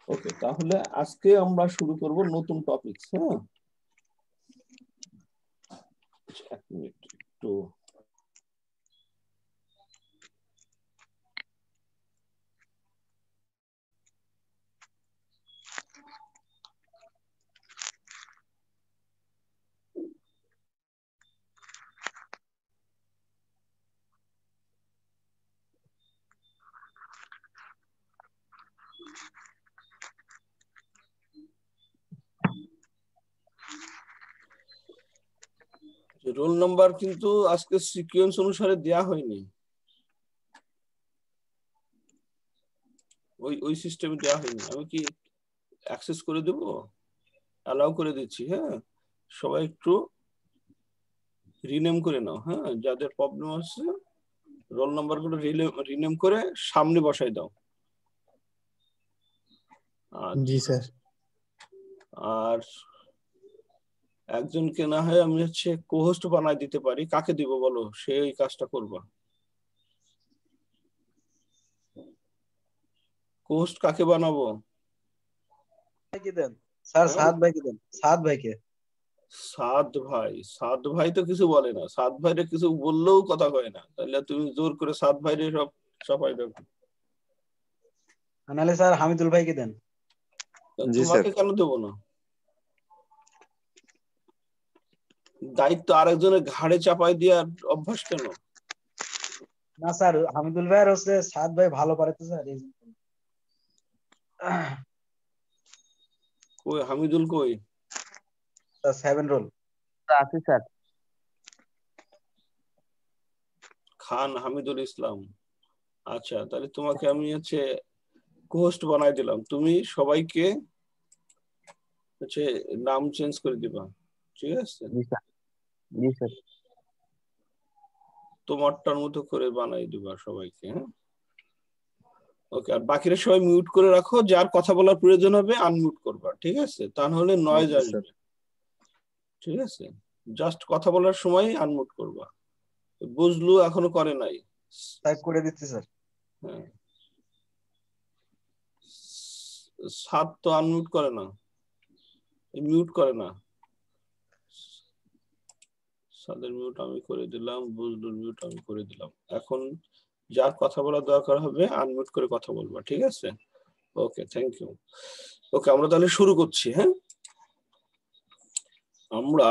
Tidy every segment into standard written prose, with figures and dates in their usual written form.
ওকে, তাহলে আজকে আমরা শুরু করব নতুন টপিকস। হ্যাঁ, এক মিনিট একটু। রোল নাম্বার কিন্তু আজকে সিকোয়েন্স অনুসারে দেয়া হয়নি, ওই ওই সিস্টেমে দেওয়া হয়নি। আমি কি অ্যাক্সেস করে দেব? অ্যালাউ করে দিচ্ছি। হ্যাঁ, সবাই একটু রিনেম করে নাও। হ্যাঁ, যাদের প্রবলেম আছে রোল নাম্বার গুলো রিনেম করে সামনে বসাই দাও। জি স্যার। আর একজনকে না হয় আমি কোহোস্ট বানাই দিতে পারি। কাকে দিব বলো, সে এই কাজটা করবা। কোহোস্ট কাকে বানাবো? ভাইকে দেন স্যার, হ্যাঁ? সাদ ভাইকে দেন, সাদ ভাইকে। সাদ ভাই? সাদ ভাই তো কিছু বলে না। সাদ ভাইরে কিছু বললেও কথা কয় না, তাহলে তুমি জোর করে সাদ ভাইরে সব সবাই দেখো। নাহলে স্যার হামিদুল ভাইকে দেন। জি স্যার। তোমাকে কেন দেবো না? দায়িত্ব আরেকজনের ঘাড়ে চাপাই দেওয়ার অভ্যাস কেন? না স্যার, হামিদুল ভাই আর হচ্ছে সাদ ভাই ভালো পারে তো স্যার, এই জন্য। কই হামিদুল কই? স্যার 7 রোল আছে স্যার। খান হামিদুল ইসলাম। আচ্ছা, তাহলে তোমাকে আমি কোহোস্ট বানাই দিলাম। তুমি সবাইকে নাম চেঞ্জ করে দিবা, ঠিক আছে? জি স্যার। জি স্যার। তোমারটার মতো করে বানাই দিবা সবাইকে। হ্যাঁ, ওকে। আর বাকিরা সবাই মিউট করে রাখো, যার কথা বলার প্রয়োজন হবে আনমিউট করবা, ঠিক আছে? তা নাহলে নয়েজ আসবে, ঠিক আছে? জাস্ট কথা বলার সময় আনমিউট করবা। বুঝলু এখনো করে নাই? তাই করে দিচ্ছি স্যার। হ্যাঁ, সাত তো আনমিউট করে না, মিউট করে না। সাদের মিউট আমি করে দিলাম, বুঝলুর মিউট আমি করে দিলাম। এখন যার কথা বলার দরকার হবে আনমিউট করে কথা বলবা, ঠিক আছে? ওকে, থ্যাংক ইউ। ওকে, আমরা তাহলে শুরু করছি। হ্যাঁ, আমরা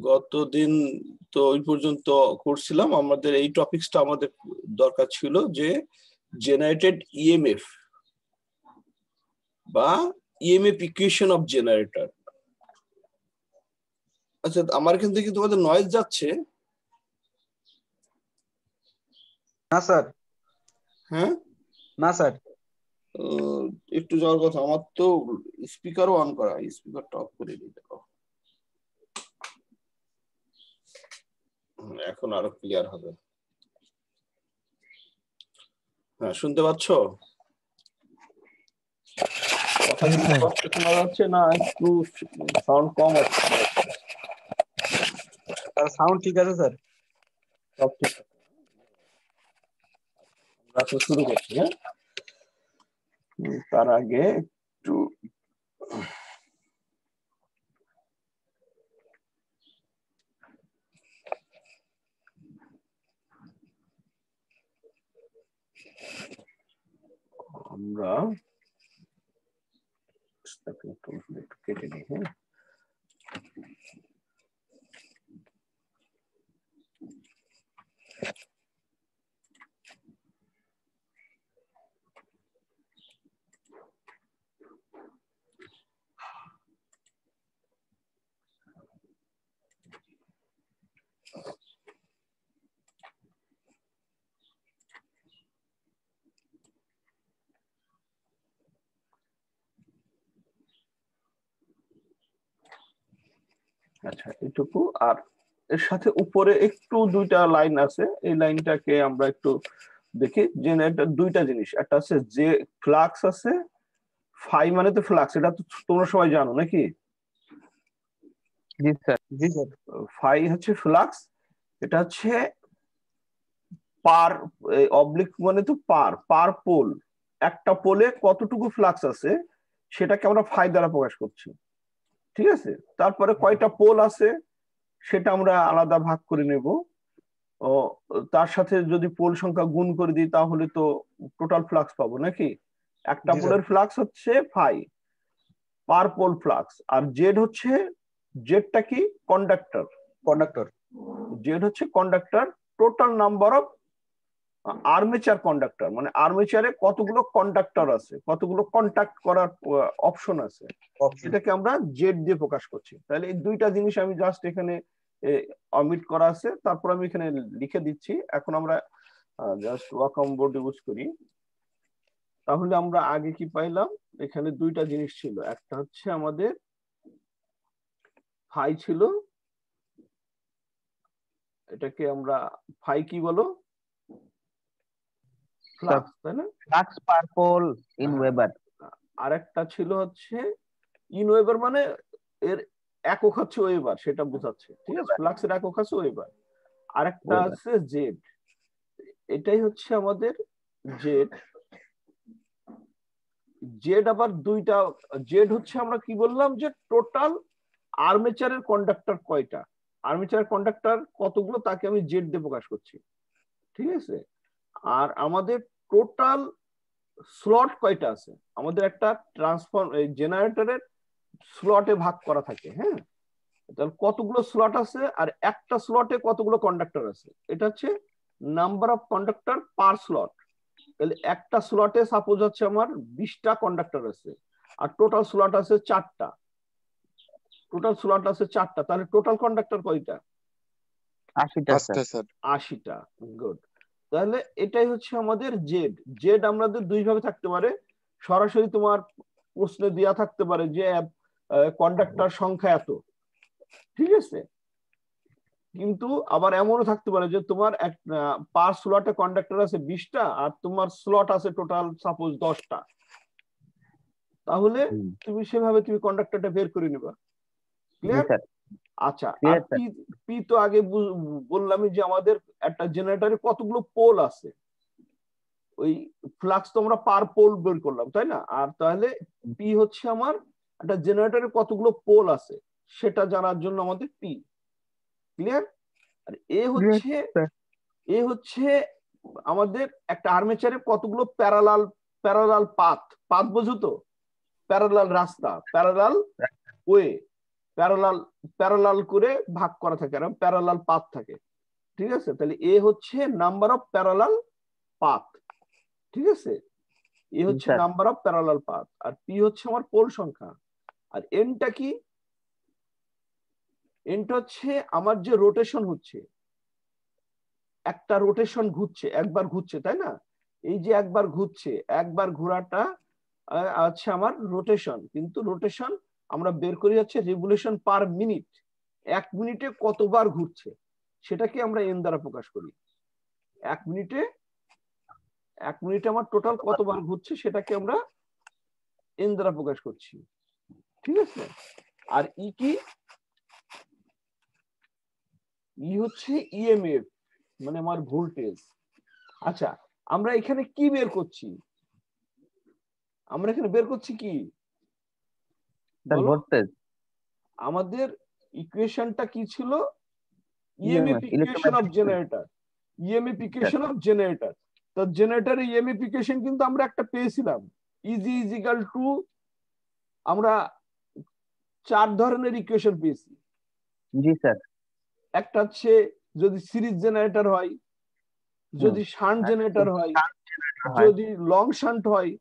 গতদিন তো ওই পর্যন্ত করছিলাম। আমাদের এই টপিকসটা আমাদের দরকার ছিল যে জেনারেটেড ইএমএফ বা ইএমএফ ইকুয়েশন অফ জেনারেটর। আচ্ছা, আমার এখান থেকে তোমাদের নয়েজ যাচ্ছে? না স্যার। হ্যাঁ, না স্যার। একটু যাওয়ার কথা। আমার তো স্পিকারও অন করা, স্পিকারটা অফ করে দিতে দাও। এখন আরো ক্লিয়ার হবে। হ্যাঁ, শুনতে পাচ্ছ? কথা কি স্পষ্ট শোনা যাচ্ছে না একটু সাউন্ড কম আছে? স্যার সাউন্ড ঠিক আছে স্যার। সব ঠিক আছে। আমরা তো শুরু করছি। হ্যাঁ, তার আগে একটু আমরা একটু কেটে নিই। হ্যাঁ, আচ্ছা, এটুকু। আর এর সাথে উপরে একটু দুইটা লাইন আছে, এই লাইনটাকে আমরা একটু দেখি। জেনারেটর দুইটা জিনিস, একটা আছে যে ফ্লাক্স আছে, ফাই মানে তো ফ্লাক্স, এটা তো তোমরা সবাই জানো নাকি? জি স্যার। জি স্যার। ফাই হচ্ছে ফ্লাক্স, এটা হচ্ছে পার, অবলিক মানে তো পার পার পোল, একটা পোলে কতটুকু ফ্লাক্স আছে সেটাকে আমরা ফাই দ্বারা প্রকাশ করছি, ঠিক আছে। তারপরে কয়টা পোল আছে সেটা আমরা আলাদা ভাগ করে নেব। ও তার সাথে যদি পোল সংখ্যা গুণ করে দিই তাহলে তো টোটাল ফ্লাক্স পাবো নাকি। একটা জি স্যার। পোলের ফ্লাক্স হচ্ছে ফাই, পার পোল ফ্লাক্স। আর জেড হচ্ছে, জেডটা কি, কন্ডাক্টর। কন্ডাক্টর। জেড হচ্ছে conductor, total number of armature conductor, মানে আর্মেচারে কতগুলো কন্ডাক্টর আছে, কতগুলো কন্টাক্ট করার অপশন আছে, এটাকে আমরা জেড দিয়ে প্রকাশ করছি। তাহলে এই দুইটা জিনিস আমি জাস্ট এখানে অমিট করা আছে, তারপর আমি এখানে লিখে দিচ্ছি। এখন আমরা জাস্ট ওয়াকম বোর্ড ইউজ করি। তাহলে আমরা আগে কি পাইলাম, এখানে দুইটা জিনিস ছিল, একটা হচ্ছে আমাদের ফাই ছিল, এটাকে আমরা ফাই কি বলো, ফ্লাক্স, তাই না? Flux per pole in weber. আরেকটা ছিল হচ্ছে ইন ওয়েবার, মানে এর একক হচ্ছে ওয়েবার, সেটা বোঝাচ্ছে, ঠিক আছে। ফ্লাক্সের একক হচ্ছে ওয়েবার। আরেকটা আছে জেড, এটাই হচ্ছে আমাদের জেড। জেড আবার দুইটা, জেড হচ্ছে আমরা কি বললাম যে টোটাল আর্মেচারের কন্ডাক্টর কয়টা, আর্মেচারের কন্ডাক্টর কতগুলো তাকে আমি জেড দিয়ে প্রকাশ করছি, ঠিক আছে। আর আমাদের টোটাল স্লট কয়টা আছে, আমাদের একটা ট্রান্সফর্ম জেনারেটরের স্লটে ভাগ করা থাকে, হ্যাঁ। তাহলে কতগুলো স্লট আছে আর একটা স্লটে কতগুলো কন্ডাক্টর আছে, এটা হচ্ছে number of conductor per slot. তাহলে একটা স্লটে সাপোজ হচ্ছে আমার 20টা কন্ডাক্টর আছে, আর টোটাল স্লট আছে 4টা, টোটাল স্লট আছে 4টা, তাহলে টোটাল কন্ডাক্টর কয়টা? 80টা স্যার। 80টা, গুড। তাহলে এটাই হচ্ছে আমাদের জেড। জেড আমাদের দুই ভাবে থাকতে পারে, সরাসরি তোমার প্রশ্নে দেয়া থাকতে পারে যে কন্ডাক্টর সংখ্যা এত, ঠিক আছে। কিন্তু আবার এমনও থাকতে পারে যে তোমার এক পার স্লটে কন্ডাক্টর আছে 20টা আর তোমার স্লট আছে টোটাল সাপোজ 10টা, তাহলে তুমি সেভাবে তুমি কন্ডাক্টরটা বের করে নিবা, ক্লিয়ার? আচ্ছা, আর পি তো আগে বললামই যে আমাদের একটা জেনারেটরে কতগুলো পোল আছে, ওই ফ্লাক্স তো আমরা পার পোল বের করলাম, তাই না? আর তাহলে পি হচ্ছে আমার একটা জেনারেটরে কতগুলো পোল আছে সেটা জানার জন্য আমাদের পি, ক্লিয়ার? আর এ হচ্ছে আমাদের একটা আর্মেচারে কতগুলো প্যারালাল পাথ, পাথ বোঝো তো, প্যারালাল রাস্তা, প্যারালাল ওয়ে, প্যারালাল করে ভাগ করা থাকে, আর প্যারালাল পাথ থাকে, ঠিক আছে। তাহলে এ হচ্ছে নাম্বার অফ প্যারালাল পাথ, ঠিক আছে। এ হচ্ছে নাম্বার অফ প্যারালাল পাথ, আর পি হচ্ছে আমার পোল সংখ্যা। আর এনটা কি, এনটা হচ্ছে আমার যে রোটেশন হচ্ছে, একটা রোটেশন ঘুরছে, একবার ঘুরছে, তাই না? এই যে একবার ঘুরছে, একবার ঘোরাটা আছে আমার রোটেশন, কিন্তু রোটেশন আমরা বের করি হচ্ছে রিভলিউশন পার মিনিট, 1 মিনিটে কতবার ঘুরছে সেটাকে আমরা এন দ্বারা প্রকাশ করি। 1 মিনিটে আমার টোটাল কতবার ঘুরছে সেটাকে আমরা এন দ্বারা প্রকাশ করছি, ঠিক আছে। আর ই কি, ই হচ্ছে ইএমএফ, মানে আমার ভোল্টেজ। আচ্ছা, আমরা এখানে কি বের করছি, আমরা এখানে বের করছি কি, আমাদের ইকুয়েশনটা কি ছিল, EMF equation of generator, EMF equation of generator. তো জেনারেটরের ইএমএফ ইকুয়েশন কিন্তু আমরা একটা পেয়েছিলাম, ইজি ইজ ইকুয়াল টু, আমরা 4 ধরনের ইকুয়েশন পেয়েছি। জি স্যার। একটা হচ্ছে যদি সিরিজ জেনারেটর হয়, যদি শান্ট জেনারেটর হয়, যদি লং শান্ট হয়,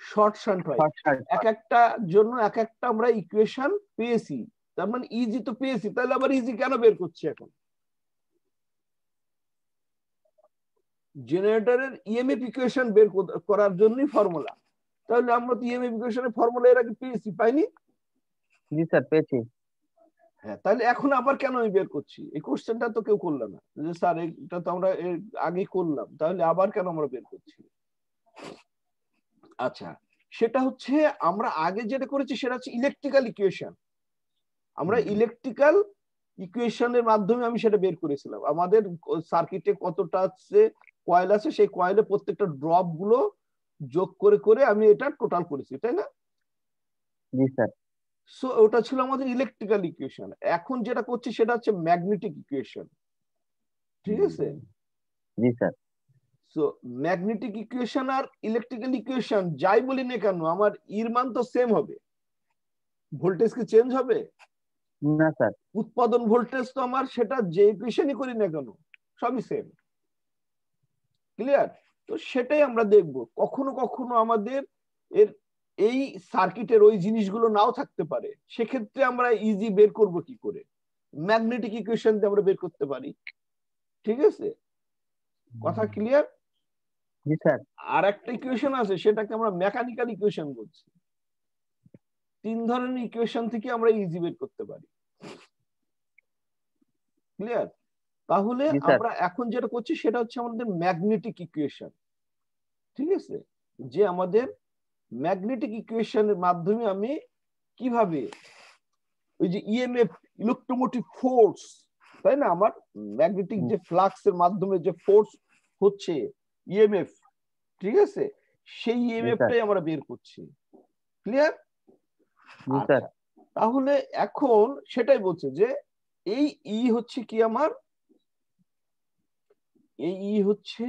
শর্ট শান্ট হয়, এক একটা জন্য এক একটা আমরা ইকুয়েশন পেয়েছি। তার মানে ইজি তো পেয়েছি, তাহলে আবার ইজি কেন বের করছি এখন? জেনারেটরের ইএমএফ ইকুয়েশন বের করার জন্যই ফর্মুলা। তাহলে আমরা তো ইএমএফ ইকুয়েশনের ফর্মুলা এর আগে পেয়েছি, পাইনি? জি স্যার, পেয়েছি। হ্যাঁ, তাহলে এখন আবার কেন আমি বের করছি? এই কোশ্চেনটা তো কেউ করলো না যে স্যার এটা তো আমরা এর আগে করলাম, তাহলে আবার কেন আমরা বের করছি? আচ্ছা, সেটা হচ্ছে আমরা আগে যেটা করেছি সেটা হচ্ছে ইলেকট্রিক্যাল ইকুয়েশন। আমরা ইলেকট্রিক্যাল ইকুয়েশনের মাধ্যমে আমি সেটা বের করেছিলাম। আমাদের সার্কিটে কতটা আছে কয়েল আছে, সেই কয়েলে প্রত্যেকটা ড্রপ গুলো যোগ করে করে আমি এটা টোটাল করেছি, তাই না? জি স্যার। সো ওটা ছিল আমাদের ইলেকট্রিক্যাল ইকুয়েশন। এখন যেটা করছি সেটা হচ্ছে ম্যাগনেটিক ইকুয়েশন, ঠিক আছে? জি স্যার। সো ম্যাগনেটিক ইকুয়েশন আর ইলেকট্রিক্যাল ইকুয়েশন যাই বলি না কেন, আমার ইর মান তো সেম হবে, ভোল্টেজ কি চেঞ্জ হবে? না স্যার। উৎপাদন ভোল্টেজ তো আমার সেটা যে ইকুয়েশনই করি না কেন সবই সেম। ক্লিয়ার? তো সেটাই আমরা দেখব। কখনো কখনো আমাদের এর এই সার্কিটের ওই জিনিসগুলো নাও থাকতে পারে, সেক্ষেত্রে আমরা ইজি বের করব কি করে? ম্যাগনেটিক ইকুয়েশন দিয়ে আমরা বের করতে পারি, ঠিক আছে? কথা ক্লিয়ার? জি স্যার। আর একটা ইকুয়েশন আছে, সেটাকে আমরা মেকানিক্যাল ইকুয়েশন বলছি। 3 ধরনের ইকুয়েশন থেকে আমরা ইজি বের করতে পারি। ক্লিয়ার? তাহলে আমরা এখন যেটা করছি সেটা হচ্ছে আমাদের ম্যাগনেটিক ইকুয়েশন, ঠিক আছে? যে আমাদের ম্যাগনেটিক ইকুয়েশনের মাধ্যমে আমি কিভাবে ওই যে ইএমএফ, ইলেকট্রোমোটিভ ফোর্স, তাই না, আমার ম্যাগনেটিক যে ফ্লাক্সের মাধ্যমে যে ফোর্স হচ্ছে ইএমএফ, ঠিক আছে, সেই ইএমএফটাই আমরা বের করছি। ক্লিয়ার? আচ্ছা, তাহলে এখন সেটাই বলছে যে এই ই হচ্ছে কি, আমার এই ই হচ্ছে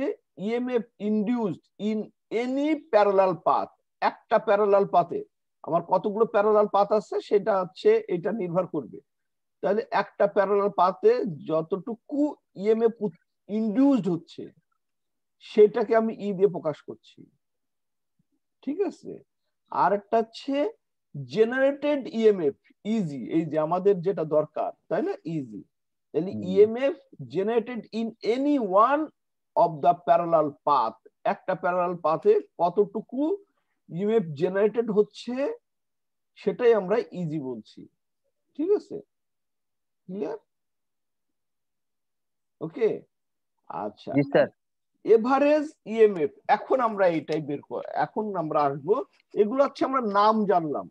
EMF induced in any parallel path. একটা প্যারালাল পাথে আমার কতগুলো প্যারালাল পাথ আছে সেটা হচ্ছে এটা নির্ভর করবে। তাহলে একটা প্যারালাল পাথে যতটুকু ইএমএফ ইনডিউসড হচ্ছে সেটাকে আমি ই দিয়ে প্রকাশ করছি, ঠিক আছে? আর একটা হচ্ছে জেনারেটেড ইএমএফ, ইজি, এই যে আমাদের যেটা দরকার, তাই না, ইজি। তাহলে EMF generated in any one of the parallel path, একটা প্যারালাল পাথে কতটুকু ইএমএফ জেনারেটেড হচ্ছে সেটাই আমরা ইজি বলছি, ঠিক আছে? ক্লিয়ার? ওকে, আচ্ছা। এভারেজ ইএমএফ, এখন আমরা এইটাই বের করব, এখন আমরা আসবো, এগুলো হচ্ছে আমরা নাম জানলাম,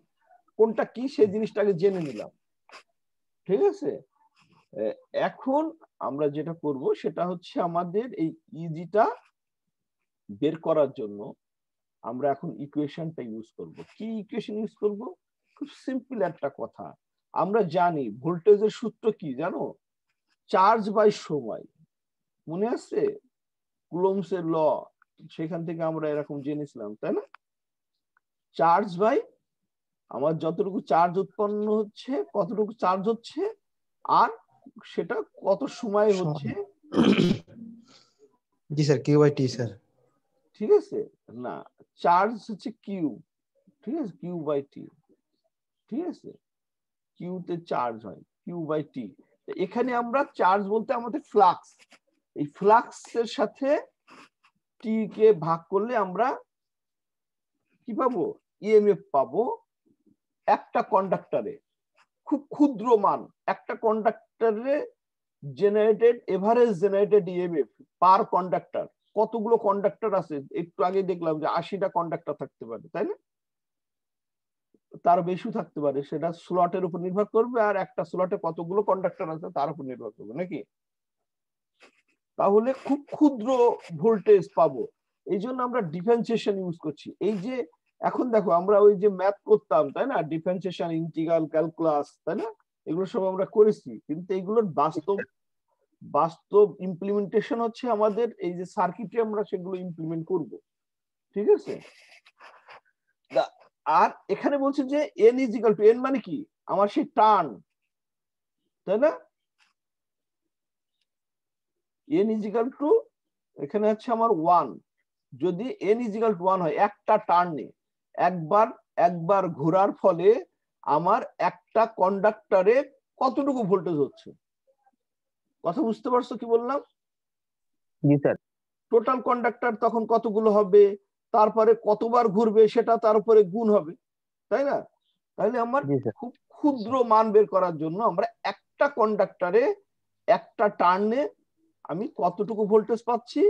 কোনটা কি সেই জিনিসটাকে জেনে নিলাম, ঠিক আছে? এখন আমরা যেটা করব সেটা হচ্ছে আমাদের এই ইজিটা বের করার জন্য আমরা এখন ইকুয়েশনটা ইউজ করব। কি ইকুয়েশন ইউজ করব? খুব সিম্পল একটা কথা, আমরা জানি ভোল্টেজের সূত্র কি জানো? চার্জ বাই সময়, মনে আছে কুলম্বসের ল? সেখান থেকে আমরা এরকম জেনেছিলাম, তাই না? চার্জ বাই আমার যতটুকু চার্জ উৎপন্ন হচ্ছে, কতটুকু চার্জ হচ্ছে, আর সেটা কত সময় হচ্ছে। জি sir, Q by T sir. ঠিক আছে, না, চার্জ হচ্ছে কিউ, ঠিক আছে, কিউ বাই টি, ঠিক আছে, কিউ তে চার্জ হয়, কিউ বাই টি। এখানে আমরা চার্জ বলতে আমাদের ফ্লাক্স, এই ফ্লাক্সের সাথে টি কে ভাগ করলে আমরা কি পাবো? ইএমএফ পাবো একটা কন্ডাক্টরে, খুব ক্ষুদ্র মান, একটা কন্ডাক্টরে জেনারেটেড, এভারেজ জেনারেটেড ইএমএফ পার কন্ডাক্টর। কতগুলো কন্ডাক্টর আছে? একটু আগে দেখলাম যে 80টা কন্ডাক্টর থাকতে পারে, তাই না? তার বেশি থাকতে পারে, সেটা স্লটের উপর নির্ভর করবে, আর একটা স্লটে কতগুলো কন্ডাক্টর আছে তার উপর নির্ভর করবে, নাকি? তাহলে খুব ক্ষুদ্র ভোল্টেজ পাবো, এই জন্য আমরা ডিফারেন্সিয়েশন ইউজ করছি। এই যে এখন দেখো আমরা ওই যে ম্যাথ করতাম, তাই না, ডিফারেন্সিয়েশন, ইন্টিগ্রাল, ক্যালকুলাস, তাই না, এগুলো সব আমরা করেছি, কিন্তু এগুলোর বাস্তব বাস্তব ইমপ্লিমেন্টেশন হচ্ছে আমাদের এই যে সার্কিটে আমরা সেগুলো ইমপ্লিমেন্ট করব, ঠিক আছে? আর এখানে বলছে যে N is equal two, N মানে কি, আমার সেই টার্ন, তাই না? এন ইজ ইকুয়াল টু, এখানে হচ্ছে আমার 1, যদি এন ইজ ইকুয়াল টু 1 হয়, একটা টার্নে একবার একবার ঘোরার ফলে আমার একটা কন্ডাক্টরে কতটুকু ভোল্টেজ হচ্ছে, কথা বুঝতে পারছো কি বললাম? জি স্যার। টোটাল কন্ডাক্টর তখন কতগুলো হবে, তারপরে কতবার ঘুরবে সেটা তার উপরে গুণ হবে, তাই না? তাহলে আমার খুব ক্ষুদ্র মান বের করার জন্য আমরা একটা কন্ডাক্টরে একটা টার্নে আমি কতটুকু ভোল্টেজ পাচ্ছি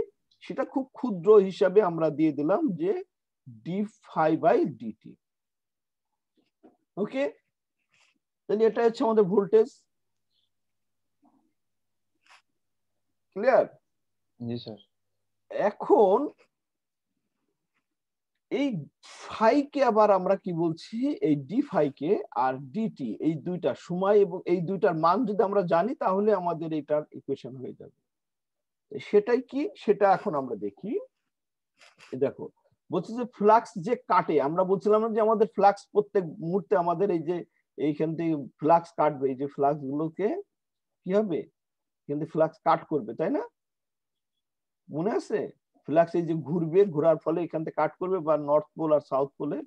সেটা খুব ক্ষুদ্র হিসাবে আমরা দিয়ে দিলাম যে ডি ফাই বাই ডিটি। ওকে, তাহলে এটা হচ্ছে আমাদের ভোল্টেজ। ক্লিয়ার? জি স্যার। এখন এই ফাইকে আবার আমরা কি বলছি, এই ডি ফাইকে আর ডিটি এই দুইটা সময় এবং এই দুইটার মান যদি আমরা জানি তাহলে আমাদের এটার ইকুয়েশন হয়ে যাবে। সেটাই কি, সেটা এখন আমরা দেখি। দেখো বলছে যে ফ্লাক্স যে কাটে, আমরা বলছিলাম না যে আমাদের ফ্লাক্স প্রত্যেক মুহূর্তে আমাদের এই যে এইখান থেকে ফ্লাক্স কাটবে, এই যে ফ্লাক্স গুলোকে কি হবে, কিন্তু ফ্লাক্স কাট করবে, তাই না? মনে আছে ফ্লাক্স এই যে ঘুরবে, ঘোরার ফলে এখান থেকে কাট করবে, বা নর্থ পোল আর সাউথ পোলের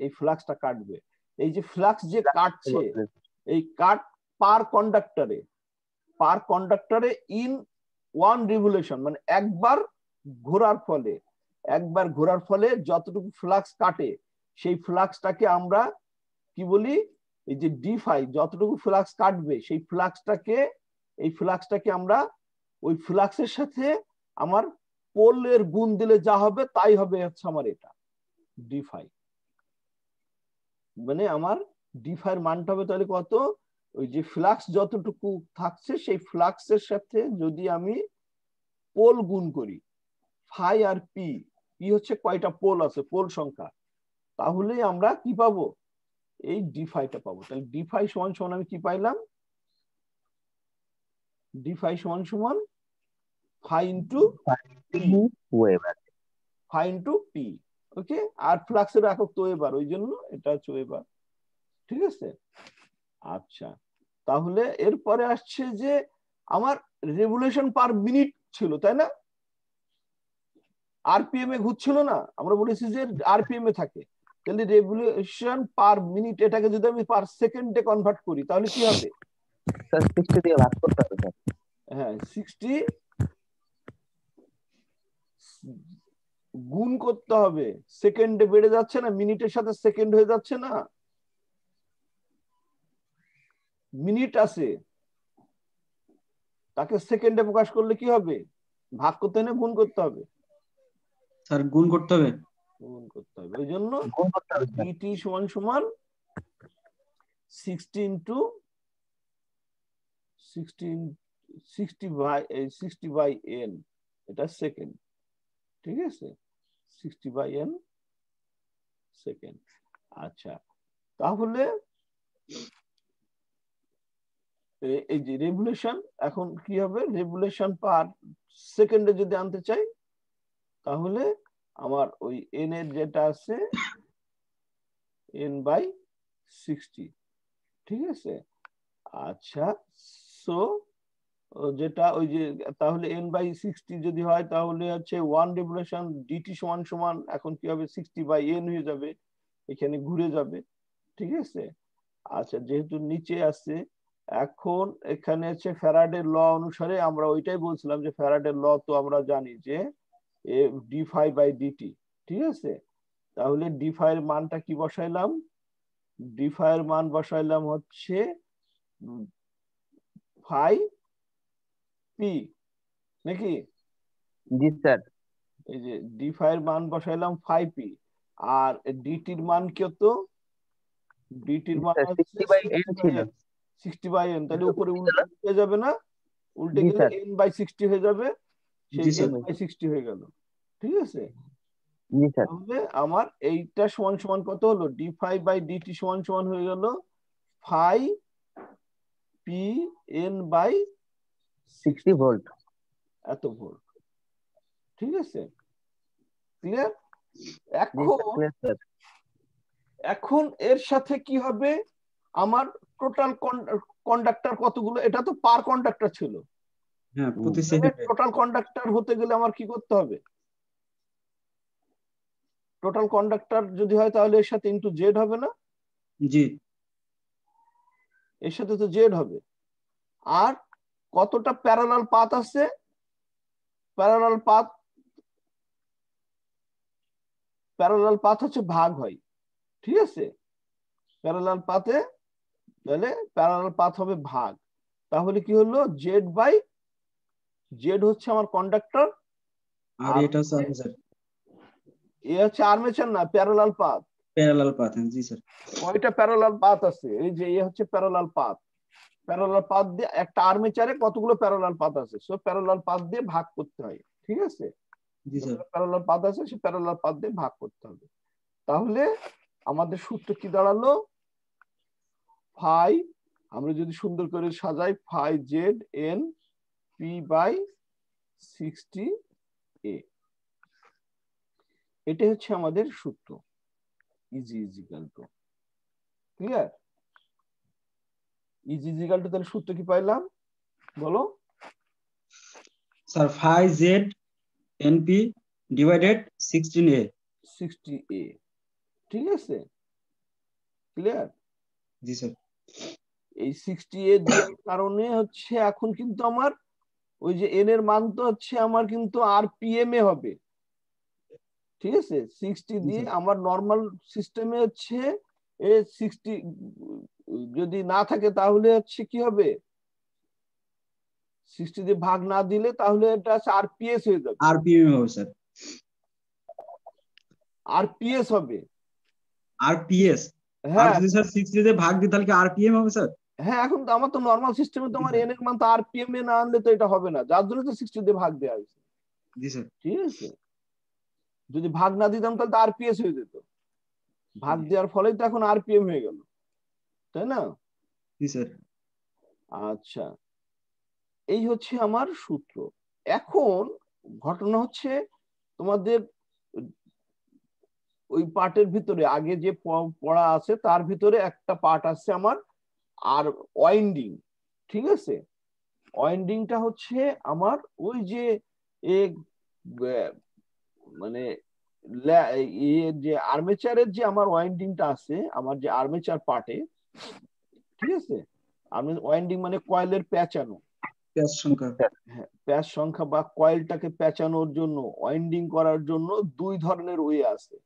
এই ফ্লাক্সটা কাটবে। এই যে ফ্লাক্স যে কাটছে, এই কাট পার কন্ডাক্টরে ইন ওয়ান রিভলিউশন, মানে একবার ঘোরার ফলে যতটুকু ফ্লাক্স কাটে সেই ফ্লাক্সটাকে আমরা কি বলি, এই যে ডি ফাই, যতটুকু ফ্লাক্স কাটবে সেই ফ্লাক্সটাকে আমরা ওই ফ্লাক্সের সাথে আমার পোলের গুণ দিলে যা হবে তাই হবে হচ্ছে আমার এটা ডি ফাই। মানে আমার ডি ফাই এর মানটা হবে তাহলে কত, ওই যে ফ্লাক্স যতটুকু থাকছে সেই ফ্লাক্সের সাথে যদি আমি পোল গুণ করি, ফাই আর পি, পি হচ্ছে কয়টা পোল আছে, পোল সংখ্যা, তাহলে আমরা কি পাবো, এই ডি ফাইটা পাবো। তাহলে ডি ফাই সমান সমান আমি কি পাইলাম, ডি ফাই সমান সমান ফাই ইন্টু পি। ওকে, আর ফ্লাক্সের একক তো ওয়েবার, ওই জন্য এটা হচ্ছে ওয়েবার। ঠিক আছে, আচ্ছা তাহলে এরপরে আসছে যে আমার রেভলিউশন পার মিনিট ছিল, তাই না? আরপিএম এ ঘুরছিল না, আমরা বলেছি যে আরপিএম এ থাকে, তাহলে রেভলিউশন পার মিনিট এটাকে যদি আমি পার সেকেন্ডে কনভার্ট করি তাহলে কি হবে, স্যার 60 দিয়ে ভাগ করতে হবে স্যার। হ্যাঁ 60 গুণ করতে হবে, সেকেন্ডে বেড়ে যাচ্ছে না, মিনিটের সাথে সেকেন্ড হয়ে যাচ্ছে না, মিনিট আছে তাকে সেকেন্ডে প্রকাশ করলে কি হবে, ভাগ করতে না গুণ করতে হবে, স্যার গুণ করতে হবে। গুণ করতে হবে। ওই জন্য গুণ করতে হবে স্যার। ডিটি সমান সমান 60 ইন্টু 60 বাই এন, এটা সেকেন্ড। ঠিক আছে, 60 বাই এন সেকেন্ড। আচ্ছা তাহলে এই যে রেভলিউশন এখন কি হবে, রেভলিউশন পার সেকেন্ডে যদি আনতে চাই তাহলে আমার ওই এন এর যেটা আছে এন বাই 60। ঠিক আছে, আচ্ছা সো যেটা ওই যে তাহলে এন বাই 60 যদি হয় তাহলে হচ্ছে ওয়ান রেভলিউশন ডিটি সমান সমান এখন কি হবে 60 বাই এন হয়ে যাবে, এখানে ঘুরে যাবে। ঠিক আছে, আচ্ছা যেহেতু নিচে আছে, এখন এখানে হচ্ছে ফ্যারাডের ল অনুসারে আমরা ওইটাই বলছিলাম যে ফ্যারাডের ল তো আমরা জানি যে ডি ফাই বাই ডিটি। ঠিক আছে, তাহলে ডি ফাই এর মানটা কি বসাইলাম, ডি ফাই এর মান বসাইলাম হচ্ছে ফাই পি, নাকি? জি স্যার। এই যে ডি ফাই এর মান বসাইলাম ফাই পি, আর ডিটির মান কত, ডিটির মান 60 বাই n ছিল। 60 বাই এন, তাহলে উপরে উল্টে যাবে না, উল্টে জি গেলে স্যার। এন বাই 60 হয়ে যাবে, সেই জি স্যার। এন বাই 60 হয়ে গেল। ঠিক আছে, জি স্যার। তাহলে আমার এইটা সমান সমান কত হলো, ডি ফাই বাই ডিটি সমান সমান হয়ে গেল phi P N by 60 volt. এত ভোল্ট। ঠিক আছে, ক্লিয়ার? জি স্যার, স্যার। এখন এর সাথে কি হবে, আমার টোটাল কন্ডাক্টর কতগুলো, এটা তো পার কন্ডাক্টর ছিল, হ্যাঁ প্রতি সেকেন্ডে। টোটাল কন্ডাক্টর হতে গেলে আমার কি করতে হবে, টোটাল কন্ডাক্টর যদি হয় তাহলে এর সাথে ইনটু জেড হবে না? জি। এর সাথে তো জেড হবে। আর কতটা প্যারালাল পাথ আছে, প্যারালাল পাথ হচ্ছে ভাগ হয়। ঠিক আছে, প্যারালাল পাথে তাহলে প্যারালাল পাথ হবে ভাগ, তাহলে কি হলো জেড বাই জেড হচ্ছে আমার কন্ডাক্টর, আর এটা হচ্ছে আর্মেচার। এ হচ্ছে আর্মেচার না, প্যারালাল পাথ। প্যারালাল পাথ, জি স্যার। কয়টা প্যারালাল পাথ আছে, এই যে এ হচ্ছে প্যারালাল পাথ, প্যারালাল পাথ দিয়ে একটা আর্মেচারে কতগুলো প্যারালাল পাথ আছে, সো প্যারালাল পাথ দিয়ে ভাগ করতে হয়। ঠিক আছে, জি স্যার প্যারালাল পাথ আছে সেই প্যারালাল পাথ দিয়ে ভাগ করতে হবে। তাহলে আমাদের সূত্র কি দাঁড়ালো, ফাই, আমরা যদি সুন্দর করে সাজাই, phi Z N P by 60A, এটা হচ্ছে আমাদের সূত্র। E g equal to, clear? E g equal to, তাহলে সূত্র কি পাইলাম বলো? Sir 5Z NP divided 16A। 60A, ঠিক আছে, ক্লিয়ার? জি স্যার। এই 60A দেওয়ার কারণে হচ্ছে এখন কিন্তু আমার ওই যে এন এর মান তো হচ্ছে আমার কিন্তু আরপিএম এ হবে, ঠিক আছে? 60 দিয়ে আমার নর্মাল সিস্টেমে হচ্ছে 60 যদি না থাকে তাহলে হচ্ছে কি হবে, 60 দিয়ে ভাগ না দিলে তাহলে এটা আরপিএস হয়ে যাবে। আরপিএম হবে স্যার। আরপিএস হবে। আরপিএস? আর হ্যাঁ যদি স্যার 60 দিয়ে ভাগ দিই তাহলে কি আরপিএম হবে স্যার? হ্যাঁ, এখন তো আমার তো নর্মাল সিস্টেমে তো আমার এন এর মান তো আরপিএম এ না আনলে তো এটা হবে না, যার জন্য তো 60 দিয়ে ভাগ দেওয়া হয়েছে। জি স্যার। ঠিক আছে, যদি ভাগ না দিতাম তাহলে তো আরপিএস হয়ে যেত, ভাগ দেওয়ার ফলেই তো এখন আরপিএম হয়ে গেল, তাই না? জি স্যার। আচ্ছা, এই হচ্ছে আমার সূত্র। এখন ঘটনা হচ্ছে তোমাদের ওই পার্টের ভিতরে আগে যে পড়া আছে তার ভিতরে একটা পার্ট আছে আমার আর ওয়াইন্ডিং, ঠিক আছে? ওয়াইন্ডিংটা হচ্ছে আমার ওই যে মানে যে আর্মেচারের যে আমার ওয়াইন্ডিংটা আছে, আমার যে আর্মেচার পার্টে, ঠিক আছে? ওয়াইন্ডিং মানে কয়েলের প্যাঁচানো, প্যাচ সংখ্যা। হ্যাঁ, প্যাচ সংখ্যা বা কয়েলটাকে প্যাঁচানোর জন্য, ওয়াইন্ডিং করার জন্য দুই ধরনের ওয়ে আছে।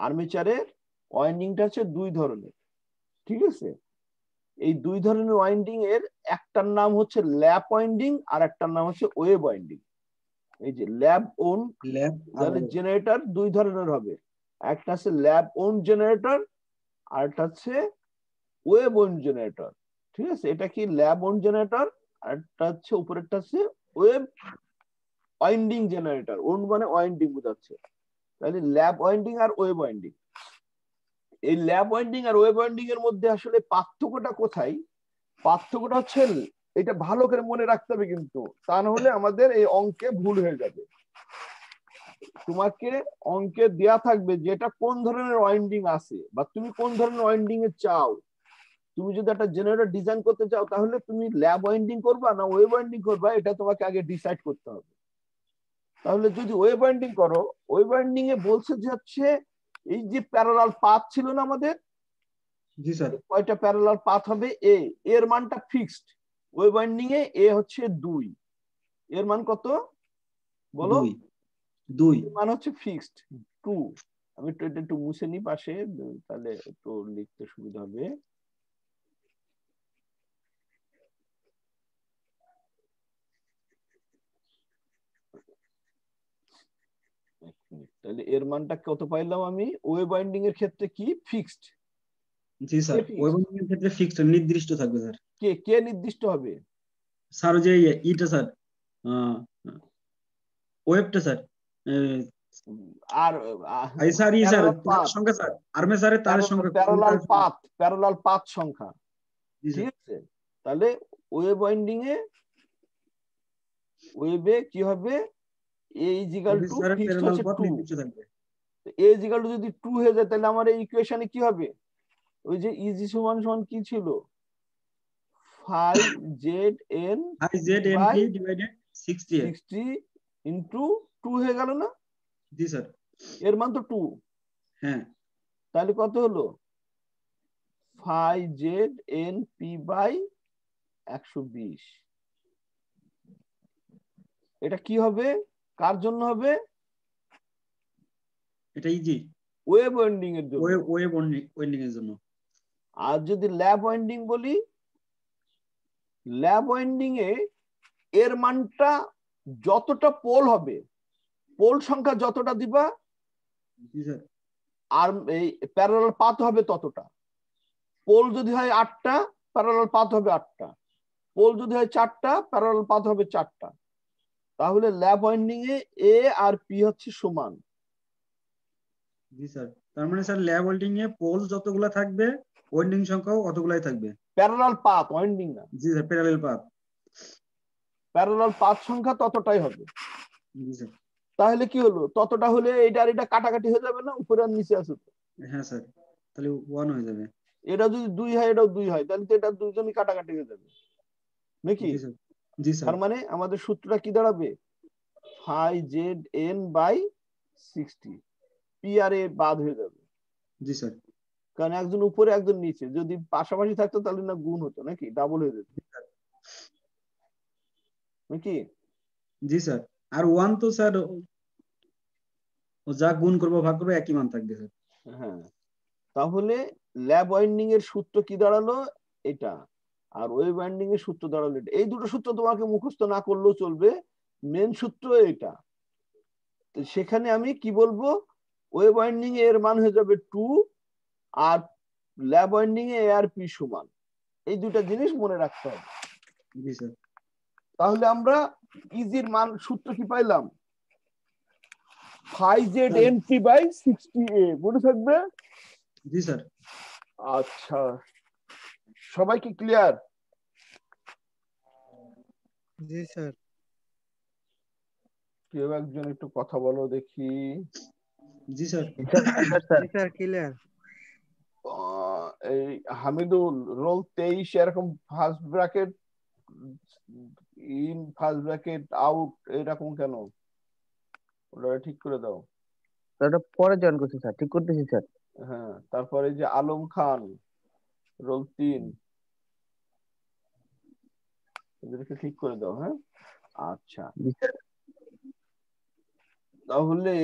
আর্মেচারের ওয়াইন্ডিংটা হচ্ছে দুই ধরনের, ঠিক আছে? এই দুই ধরনের ওয়াইন্ডিং এর একটার নাম হচ্ছে ল্যাপ ওয়াইন্ডিং আর একটার নাম হচ্ছে ওয়েভ ওয়াইন্ডিং। এই যে ল্যাব ওন জেনারেটর দুই ধরনের হবে, একটা হচ্ছে ল্যাব ওন জেনারেটর আর একটা হচ্ছে ওয়েভ ওন জেনারেটর, ঠিক আছে? এটা কি ল্যাব ওন জেনারেটর আর একটা হচ্ছে উপরেরটা হচ্ছে ওয়েভ ওয়াইন্ডিং জেনারেটর। ওন মানে ওয়াইন্ডিং বোঝাচ্ছে, তাহলে ল্যাব ওয়াইন্ডিং আর ওয়েভ ওয়াইন্ডিং। এই ল্যাব ওয়াইন্ডিং আর ওয়েভ ওয়াইন্ডিং এর মধ্যে আসলে পার্থক্যটা কোথায়? পার্থক্যটা হচ্ছে, এটা ভালো করে মনে রাখতে হবে কিন্তু, তা না হলে আমাদের এই অঙ্কে ভুল হয়ে যাবে। তোমাকে অঙ্কে দেয়া থাকবে যে এটা কোন ধরনের ওয়াইন্ডিং আছে বা তুমি কোন ধরনের ওয়াইন্ডিং এ চাও। তুমি যদি একটা জেনারেটর ডিজাইন করতে চাও তাহলে তুমি ল্যাব ওয়াইন্ডিং করবা না ওয়েভ ওয়াইন্ডিং করবা, এটা তোমাকে আগে ডিসাইড করতে হবে। তাহলে যদি ওয়েভ ওয়াইন্ডিং করো, ওয়েভ ওয়াইন্ডিং এ বলছে যে হচ্ছে এই যে প্যারালাল পাথ ছিল না আমাদের, জি স্যার, কয়টা প্যারালাল পাথ হবে? এ এর মানটা ফিক্সড। ওয়েভ ওয়াইন্ডিং এ হচ্ছে 2, এর মান কত বলো? 2 মান হচ্ছে ফিক্সড 2। আমি এটা একটু মুছে নি পাশে, তাহলে একটু লিখতে সুবিধা হবে। তাহলে এর মানটা কত পাইলাম আমি? ওয়েভ ওয়াইন্ডিং এর ক্ষেত্রে কি ফিক্সড? জি স্যার, ওয়েভ ওয়াইন্ডিং এর ক্ষেত্রে ফিক্সড নির্দিষ্ট থাকবে স্যার। কে নির্দিষ্ট হবে? স্যার যে ইটা স্যার, ওয়েবটা স্যার, আর স্যার তার সংখ্যা স্যার, আর্মেচারের তারের সংখ্যা, প্যারালাল পাথ সংখ্যা, ঠিক আছে? তাহলে ওয়েভ ওয়াইন্ডিং এ ওয়েবে কি হবে? a ইজিক্যাল টু ফিক্সড হচ্ছে 2, a ইজিক্যাল টু যদি 2 হয়ে যায় তাহলে আমার এই ইকুয়েশনে কি হবে? ওই যে ইজি সমান সমান কি ছিল? 5zn ডিভাইডেড 60 ইনটু 2 হয়ে গেল না? জি স্যার, এর মান তো 2। হ্যাঁ, তাহলে কত হলো? 5znp/120। এটা কি হবে? কার জন্য হবে? এটা ইজি ওয়েভ ওয়াইন্ডিং এর জন্য। ওয়েভ ওয়াইন্ডিং এর জন্য। আর যদি ল্যাব ওয়াইন্ডিং বলি, ল্যাব ওয়াইন্ডিং এ এর মানটা যতটা পোল হবে, পোল সংখ্যা যতটা দিবা, আর এই প্যারালাল পাথ হবে ততটা। পোল যদি হয় 8টা, প্যারালাল পাথ হবে 8টা। পোল যদি হয় 4টা, প্যারালাল পাথ হবে 4টা। তাহলে ল্যাব ওয়াইন্ডিং এ এ আর পি হচ্ছে সমান। জি স্যার, তার মানে স্যার ল্যাব ওয়েল্ডিং এ পোল যতগুলা থাকবে ওয়েল্ডিং সংখ্যাও অতগুলাই থাকবে। প্যারালাল পাথ, ওয়াইন্ডিং না, জি sir, parallel path. Parallel path সংখ্যা ততটাই হবে। জি স্যার। তাহলে কি হলো, ততটা হলে এটা আর এটা কাটাকাটি হয়ে যাবে না, উপরে আর নিচে আছে তো। হ্যাঁ স্যার, তাহলে 1 হয়ে যাবে। এটা যদি 2 হয় এটাও 2 হয়, তাহলে তো এটা দুইজনই কাটাকাটি হয়ে যাবে নাকি? জি স্যার। জি স্যার। তার মানে আমাদের সূত্রটা কি দাঁড়াবে, phi Z N by 60, P R A বাদ হয়ে যাবে। জি স্যার। কারণ একজন উপরে একজন নিচে, যদি পাশাপাশি থাকতো তাহলে না গুণ হতো নাকি, ডাবল হয়ে যেত নাকি? জি স্যার। আর 1 তো স্যার ও যা গুণ করবো ভাগ করবো একই মান থাকবে স্যার। হ্যাঁ, তাহলে ল্যাব ওয়াইন্ডিং এর সূত্র কি দাঁড়ালো, এটা। আর ওয়েভ ওয়াইন্ডিং এর সূত্র দাঁড়ালো এটা। এই দুটো সূত্র তোমাকে মুখস্থ না করলেও চলবে, মেন সূত্র এটা। তো সেখানে আমি কি বলবো, ওয়েভ ওয়াইন্ডিং এর মান হয়ে যাবে 2, আর ল্যাব ওয়াইন্ডিং এ আর পি সমান। এই দুটা জিনিস মনে রাখতে হবে। জি স্যার। তাহলে আমরা ইজির মান সূত্র কি পাইলাম, phi Z N P by 60 A, মনে থাকবে? জি স্যার। আচ্ছা, সবাই কি ক্লিয়ার? জি স্যার। কেউ একজন একটু কথা বলো দেখি। জি স্যার। জি স্যার, ক্লিয়ার। এই হামিদুল, রোল 23 এরকম first bracket in, first bracket out, এরকম কেন? ওটা ঠিক করে দাও। ওটা পরে জয়েন করছি স্যার, ঠিক করতেছি স্যার। হ্যাঁ, তারপরে যে আলম খান, রোল 3, এদেরকে ঠিক করে দাও। হ্যাঁ, আচ্ছা। জি স্যার। তাহলে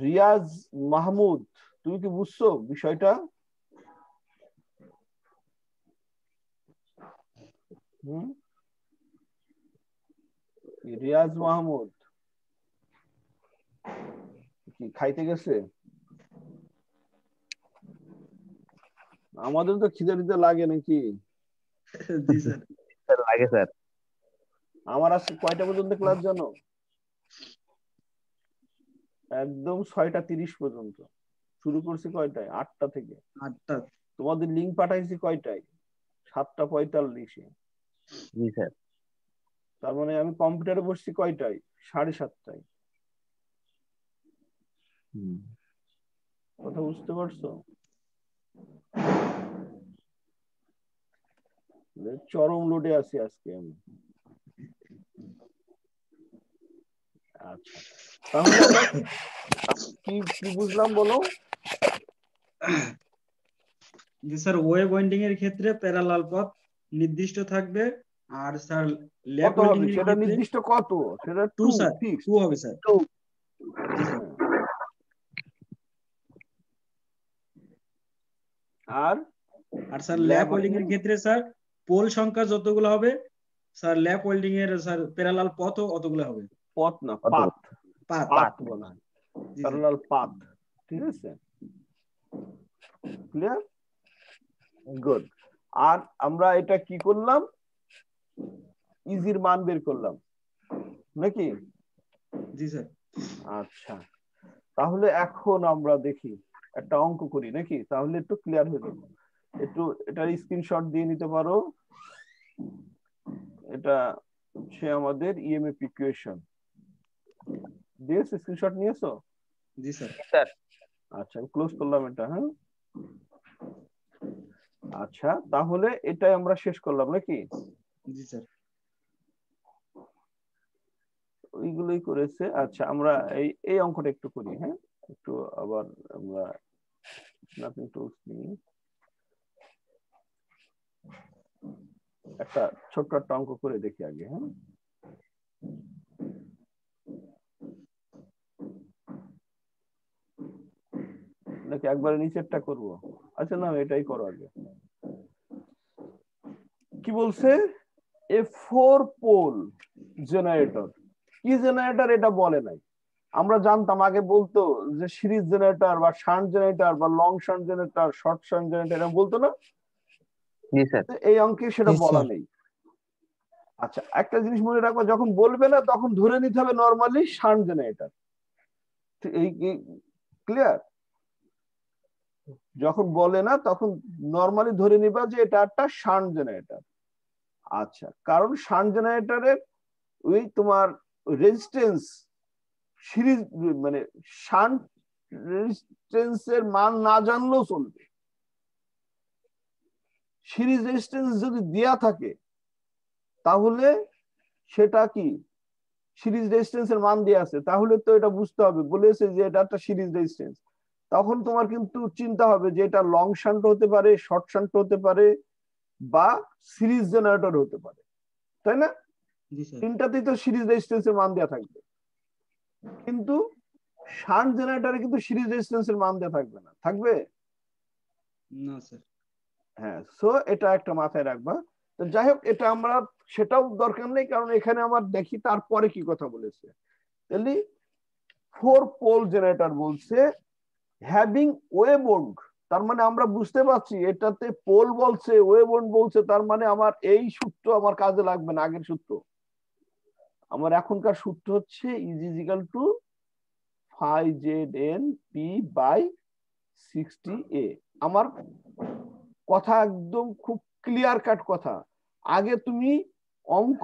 রিয়াজ মাহমুদ, তুমি কি বুঝছো বিষয়টা? রিয়াজ মাহমুদ কি খাইতে গেছে? আমাদের তো খিদে টিদে লাগে নাকি? জি স্যার। স্যার লাগে স্যার। আমার আজকে কয়টা পর্যন্ত ক্লাস জানো? একদম 6টা 30 পর্যন্ত। শুরু করছি কয়টায়, 8টা থেকে। 8টা। তোমাদের লিঙ্ক পাঠাইছি কয়টায়, 7টা 45-এ। জি স্যার। তার মানে আমি কম্পিউটারে বসছি কয়টায়, 7:30টায়। কথা বুঝতে পারছো? চরম লোডে আছি আজকে আমি। আচ্ছা, তাহলে আমরা কি কি বুঝলাম বলো? জি স্যার, ওয়েভ ওয়াইন্ডিং এর ক্ষেত্রে প্যারালাল পথ নির্দিষ্ট থাকবে। আর স্যার ল্যাব কত ওয়েল্ডিং হবে এর সেটা ক্ষেত্রে নির্দিষ্ট কত, সেটা 2 2 স্যার, ফিক্স। 2 হবে স্যার। জি স্যার। আর আর স্যার ল্যাব ওয়েল্ডিং এর ক্ষেত্রে স্যার পোল সংখ্যা যতগুলো হবে স্যার ল্যাব ওয়েল্ডিং এর স্যার প্যারালাল পথও অতগুলো হবে। পথ না, পাথ, পাথ। পাথ বলা হয়, জি স্যার। Parallel path. ঠিক আছে, ক্লিয়ার, গুড। আর আমরা এটা কি করলাম, ইজির মান বের করলাম নাকি? জি স্যার। আচ্ছা, তাহলে এখন আমরা দেখি একটা অঙ্ক করি নাকি, তাহলে একটু ক্লিয়ার হয়ে যাবে। একটু এটার স্ক্রিনশট দিয়ে নিতে পারো। এটা হচ্ছে আমাদের ইএমএফ ইকুয়েশন। দিয়েছো, স্ক্রিনশট নিয়েছো? জি স্যার। স্যার। আচ্ছা, আমি ক্লোজ করলাম এটা। হ্যাঁ, আচ্ছা, তাহলে এটাই আমরা শেষ করলাম নাকি? জি স্যার। ওইগুলোই করেছে। আচ্ছা, আমরা এই এই অঙ্কটা একটু করি। হ্যাঁ, একটু আবার আমরা নাথিং টুলস নিই, একটা ছোট্ট একটা অঙ্ক করে দেখি আগে। হ্যাঁ, নাকি একবারে নিচেরটা করব? আচ্ছা না, এটাই করো আগে। কি বলছে, এ 4 পোল জেনারেটর। কি জেনারেটর এটা বলে নাই। আমরা জানতাম আগে বলতো যে সিরিজ জেনারেটর বা শান্ট জেনারেটর বা long shunt generator, short shunt generator, এরকম বলতো না? জি স্যার। এই অঙ্কে সেটা বলা নেই। আচ্ছা, একটা জিনিস মনে রাখবা, যখন বলবে না তখন ধরে নিতে হবে নরমালি শান্ট জেনারেটর। এই ক্লিয়ার? যখন বলে না তখন নরমালি ধরে নিবা যে এটা একটা শান্ট জেনারেটর। আচ্ছা, কারণ শান্ট জেনারেটরের ওই তোমার রেজিস্ট্যান্স সিরিজ মানে শান্ট রেজিস্ট্যান্সের মান না জানলেও চলবে। সিরিজ রেজিস্ট্যান্স যদি দেয়া থাকে তাহলে সেটা কি সিরিজ রেজিস্ট্যান্সের মান দেয়া আছে, তাহলে তো এটা বুঝতে হবে, বলেছে যে এটা একটা সিরিজ রেজিস্ট্যান্স। তখন তোমার কিন্তু চিন্তা হবে যে এটা লং শান্ট হতে পারে, শর্ট শান্ট হতে পারে, বা সিরিজ জেনারেটর হতে পারে, তাই না? তিনটাতেই তো সিরিজ রেজিস্ট্যান্সের মান দেয়া থাকবে, কিন্তু শান্ট জেনারেটরে কিন্তু সিরিজ রেজিস্ট্যান্সের মান দেয়া থাকবে না, থাকবে না স্যার। হ্যাঁ, সো এটা একটা মাথায় রাখবা। তো যাই হোক, এটা আমরা সেটাও দরকার নেই, কারণ এখানে আমার দেখি তারপরে কি কথা বলেছে। তাহলে 4 পোল জেনারেটর বলছে হ্যাভিং ওয়েবোন্ড, তার মানে আমরা বুঝতে পারছি এটাতে পোল বলছে, ওয়েবোন্ড বলছে, তার মানে আমার এই সূত্র আমার কাজে লাগবে না, আগের সূত্র। আমার এখনকার সূত্র হচ্ছে ইজ ইজিক্যাল টু 5ZNP/60A। আমার কথা একদম খুব ক্লিয়ার কাট কথা। আগে তুমি অঙ্ক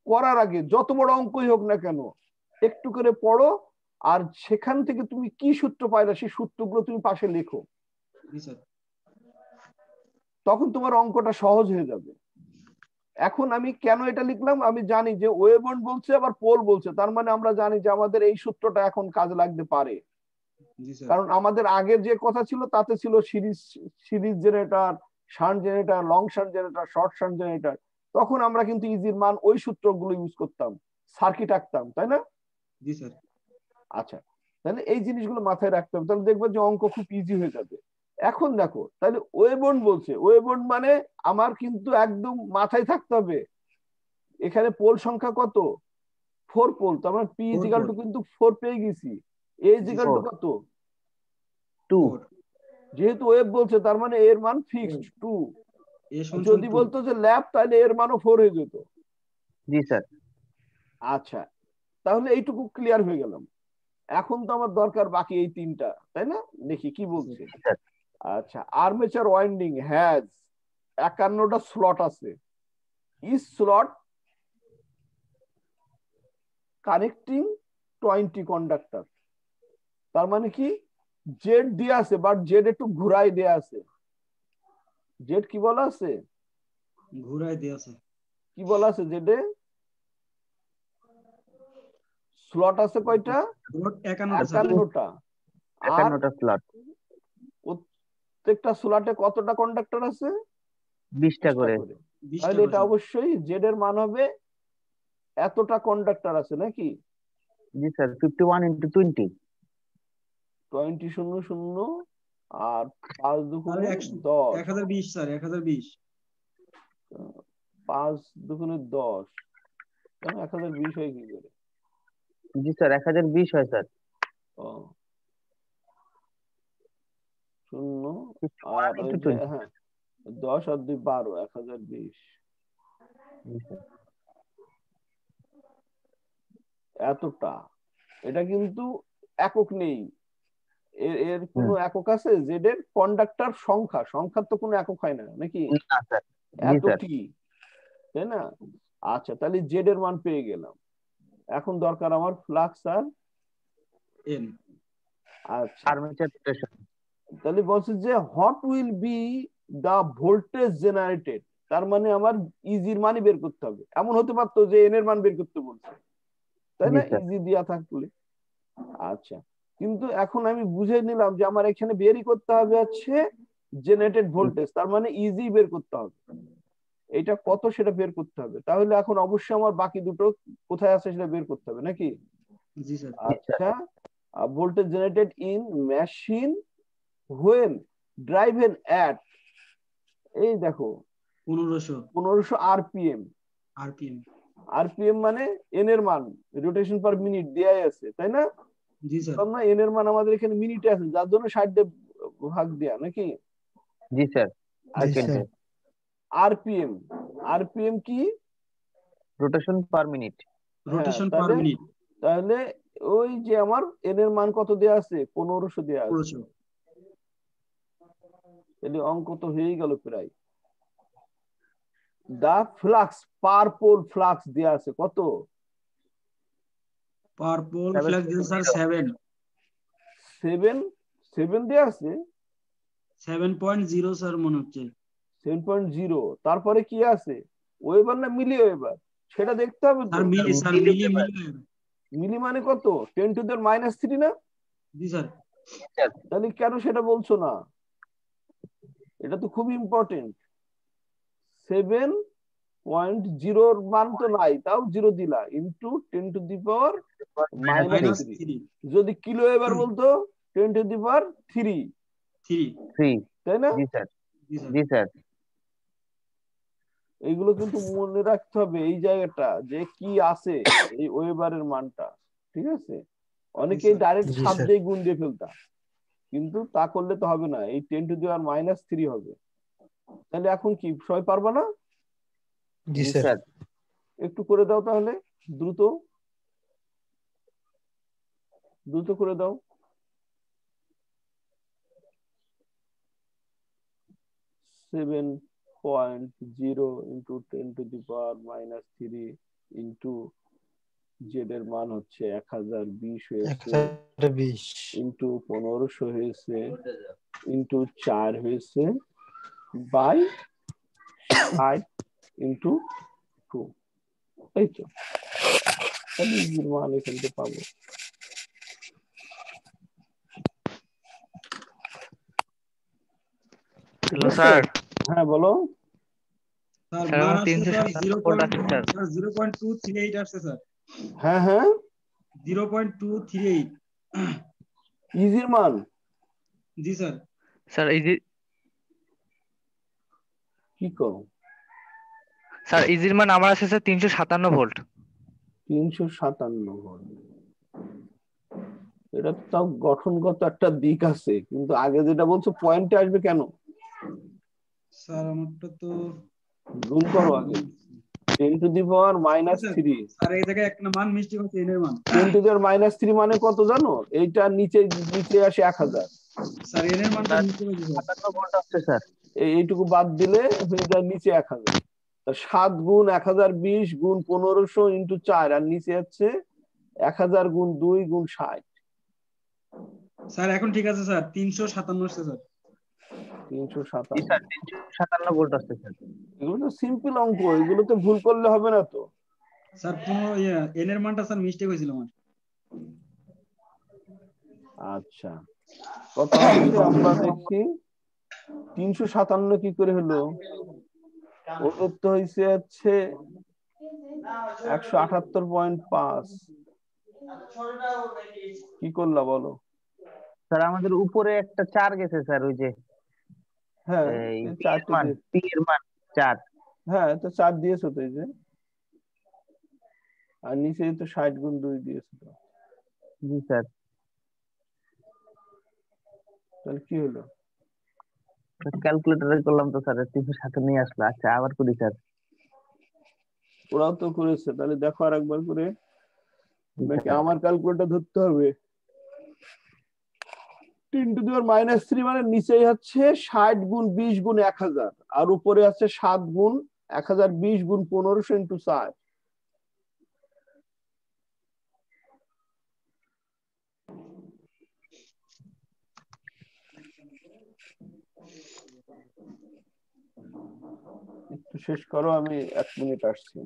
করার আগে যত বড় অঙ্কই হোক না কেন একটু করে পড়ো, আর সেখান থেকে তুমি কি সূত্র পাইলে সেই সূত্রগুলো তুমি পাশে লেখো, তখন তোমার অঙ্কটা সহজ হয়ে যাবে। এখন আমি কেন এটা লিখলাম, আমি জানি যে ওয়েবন্ড বলছে আবার পোল বলছে, তার মানে আমরা জানি যে আমাদের এই সূত্রটা এখন কাজে লাগতে পারে। কারণ আমাদের আগের যে কথা ছিল তাতে ছিল series generator, shunt generator, long shunt generator, short shunt generator. তখন আমরা কিন্তু ইজির মান ওই সূত্রগুলো ইউজ করতাম, সার্কিট আঁকতাম, তাই না? জি স্যার। আচ্ছা, তাহলে এই জিনিসগুলো মাথায় রাখতে হবে, তাহলে দেখবো যে অঙ্ক খুব ইজি হয়ে যাবে। এখন দেখো, তাহলে ওয়েবন্ড বলছে, ওয়েবন্ড মানে আমার কিন্তু একদম মাথায় থাকতে হবে এখানে পোল সংখ্যা কত, 4 পোল, তার মানে পি ইজিক্যাল টু কিন্তু 4 পেয়ে গেছি। এ ইজিক্যাল টু কত, 2। যেহেতু ওয়েব বলছে তার মানে এর মান ফিক্সড 2। যদি বলতো যে ল্যাব তাহলে এর মানও 4 হয়ে যেত। জি স্যার। আচ্ছা, তাহলে এইটুকু ক্লিয়ার হয়ে গেলাম। এখন তো আমার দরকার বাকি এই তিনটা, তাই না? দেখি কি বলছে। আচ্ছা, আর্মেচার ওয়াইন্ডিং হ্যাজ 51টা স্লট আছে। Each slot connecting 20 conductor. তার মানে কি, জেড দিয়ে আছে, বাট জেড একটু ঘুরাই দেয়া আছে। জেড কি বলা আছে, ঘুরাই দেয়া আছে। কি বলা আছে জেডে? স্লট আছে কয়টা? 51টা। আর 51টা স্লট। প্রত্যেকটা স্লটে কতটা কন্ডাক্টর আছে? 20টা করে। তাহলে এটা অবশ্যই জেড এর মান হবে এতটা কন্ডাক্টর আছে নাকি? জি স্যার, 51 × 20। 20 0 0 আর 5 দুগুণে 10। 1020 স্যার, 1020। 5 দুগুণে 10, কেন 1020 হয় কি করে? জি স্যার, 1020 হয় স্যার। ও 0 আর হ্যাঁ 10 আর 2 12, 1020 এতটা। এটা কিন্তু একক নেই, এর কোনো একক আছে? জেড এর কন্ডাক্টর সংখ্যার তো কোনো একক হয় না নাকি? এতটি, তাই না? আচ্ছা, তাহলে জেড এর মান পেয়ে গেলাম। এখন দরকার আমার ফ্লাক্স আর এন। আচ্ছা, আর্মেচার রোটেশন। তাহলে বলছে যে what will be the voltage generated, তার মানে আমার ইজির মানই বের করতে হবে। এমন হতে পারতো যে এন এর মান বের করতে বলছে, তাই না, ইজি দিয়া থাকলে। আচ্ছা, কিন্তু এখন আমি বুঝে নিলাম যে আমার এখানে বেরই করতে হবে হচ্ছে জেনারেটেড ভোল্টেজ, তার মানে ইজি বের করতে হবে, এটা কত সেটা বের করতে হবে। তাহলে এখন অবশ্যই আমার বাকি দুটো কোথায় আছে সেটা বের করতে হবে নাকি? জি স্যার। আচ্ছা, voltage generated in machine when driven at, এই দেখো 1500 আরপিএম। আরপিএম মানে এন এর মান, রোটেশন পার মিনিট দেয়াই আছে, তাই না? জি স্যার। না, এন এর মান আমাদের এখানে মিনিটে আছে, যার জন্য 60 দিয়ে ভাগ দেয়া নাকি? জি স্যার। আরপিএম, আরপিএম কি? Rotation per minute. রোটেশন পার তাহলে মিনিট তাহলে ওই যে আমার এন এর মান কত দেয়া আছে, 1500 দেয়া আছে। 1500। তাহলে অঙ্ক তো হয়েই গেল প্রায়। দা ফ্লাক্স পার পোল ফ্লাক্স দেয়া আছে কত? পার পোল ফ্ল্যাক্স দিন স্যার 7 7 দেয়া আছে, 7.0 স্যার মনে হচ্ছে। 7.0। তারপরে কি আছে, ওয়েবার না মিলি ওয়েবার, সেটা দেখতে হবে তো। স্যার মিলি মিলি মানে কত, 10 টু দ্য -3 না? জি স্যার। তাহলে কেন সেটা বলছো না? এটা তো খুব ইম্পর্টেন্ট। 7.0 মান তো নাই, তাও 0 দিলা, ইন্টু 10 টু দি পাওয়ার -3। যদি কিলো এবার বলতো 10 টু দি পাওয়ার 3, তাই না? জি স্যার, জি স্যার। এইগুলো কিন্তু মনে রাখতে হবে, এই জায়গাটা যে কি আছে এই ওয়েবারের মানটা, ঠিক আছে? অনেকেই ডাইরেক্ট 7 দিয়ে গুণ দিয়ে ফেলতা, কিন্তু তা করলে তো হবে না, এই 10 টু দি পাওয়ার -3 হবে। তাহলে এখন কি সবাই পারবা না? জি স্যার। একটু করে দাও তাহলে, দ্রুত দ্রুত করে দাও। 7.0 into 10 to the power -3 into Z এর মান হচ্ছে 1020 হয়েছে, ইন্টু 1500 হয়েছে, ইন্টু 4 হয়েছে, বাই 60 ইন্টু 2। এই তো, তাহলে ইজির মান এখান থেকে পাবো। Hello sir. হ্যাঁ বলো। স্যার মান আসছে স্যার 0.238 আসছে স্যার। হ্যাঁ হ্যাঁ, 0.238 ইজির মান। জি স্যার। স্যার কি করো স্যার ইজির মান আমার আছে স্যার 357 ভোল্ট। 357 ভোল্ট। এটা তো তাও গঠনগত একটা দিক আছে, কিন্তু আগে যেটা বলছো পয়েন্টে আসবে কেন? স্যার আমারটা তো গুণ করো আগে, 10 টু দি পাওয়ার -3। স্যার এই জায়গায় একটা মান মিস্টেক হচ্ছে, এর মান 10 টু দি পাওয়ার -3 মানে কত জানো? এইটা নিচে নিচে আসে 1000। স্যার এর মানটা নিচে হয়ে যাবে। 57 ভোল্ট আসছে স্যার। এইটুকু বাদ দিলে হয়ে যায় নিচে 1000। 7 গুণ 1020 গুণ 1500 ইন্টু 4, আর নিচে হচ্ছে 1000 গুণ 2 গুণ 60। স্যার এখন ঠিক আছে স্যার, 357 আসছে স্যার। 357। স্যার 357 ভোল্ট আসছে স্যার। এগুলো তো সিম্পল অঙ্ক, এগুলো তো ভুল করলে হবে না তো। স্যার এন এর মানটা স্যার মিস্টেক হয়েছিল আমার। আচ্ছা, কথা হচ্ছে আমরা দেখি 357 কি করে হলো। ওদের তো হয়েছে হচ্ছে 178.5। কি করলা বলো? স্যার আমাদের উপরে একটা 4 গেছে স্যার, ওই যে হ্যাঁ, এই এই পি এর 4টে মান, পি এর মান 4। হ্যাঁ তো 4 দিয়েছো তো, এই যে, আর নিচে তো 60 গুণ 2 দিয়েছো তো। জি স্যার। তাহলে কি হলো? ক্যালকুলেটরে করলাম তো স্যার 357 নিয়ে আসলো। আচ্ছা আবার করি স্যার। ওরাও তো করেছে, তাহলে দেখো আর একবার করে, নাকি আমার ক্যালকুলেটর ধরতে হবে? 10 টু দি পাওয়ার -3 মানে নিচেই হচ্ছে 60 গুণ 20 গুণ 1000, আর উপরে আছে 7 গুণ 1020 গুণ 1500 ইন্টু 4। একটু শেষ করো, আমি 1 মিনিট আসছি।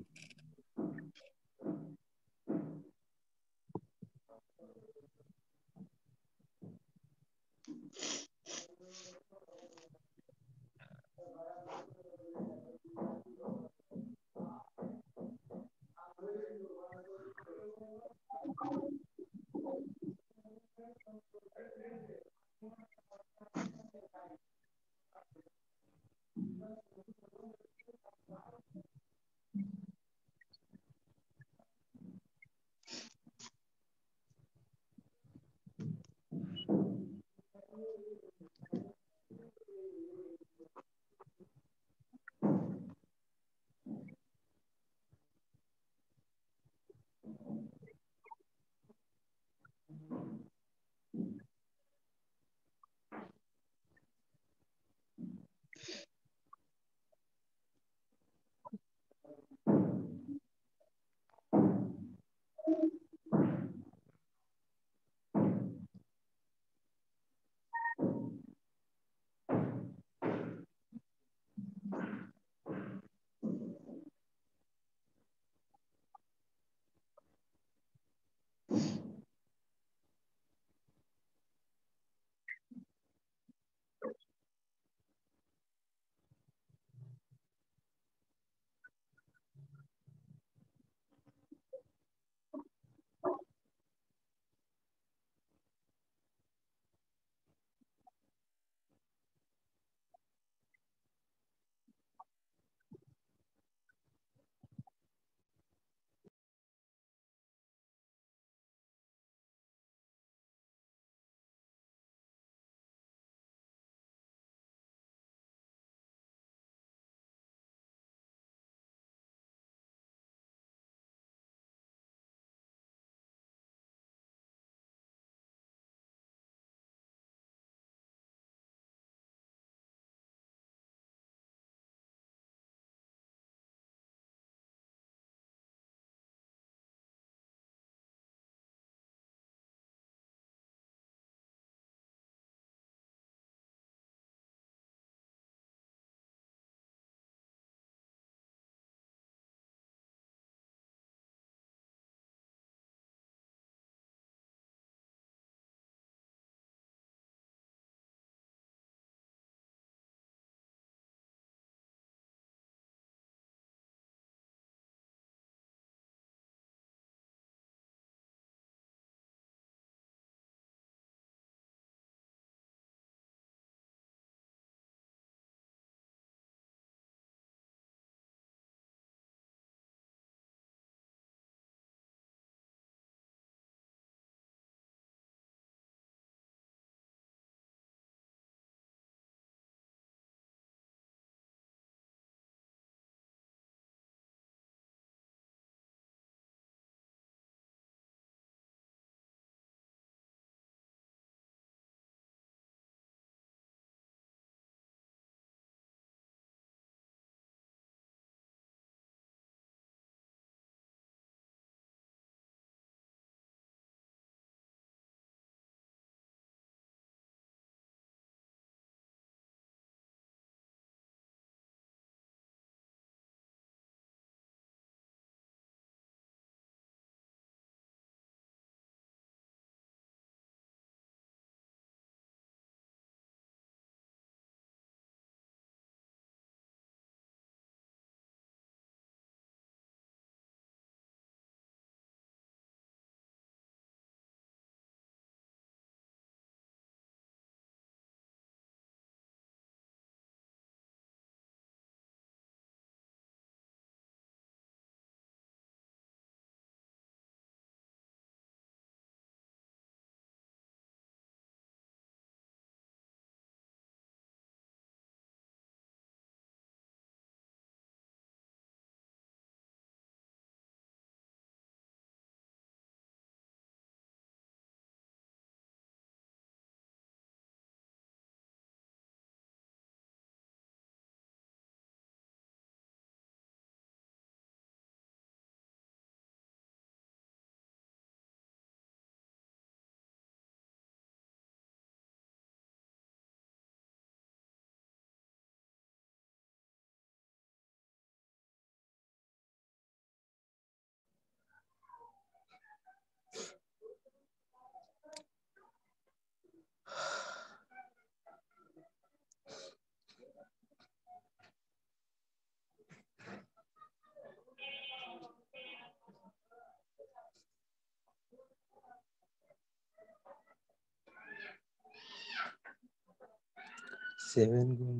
7 গুণ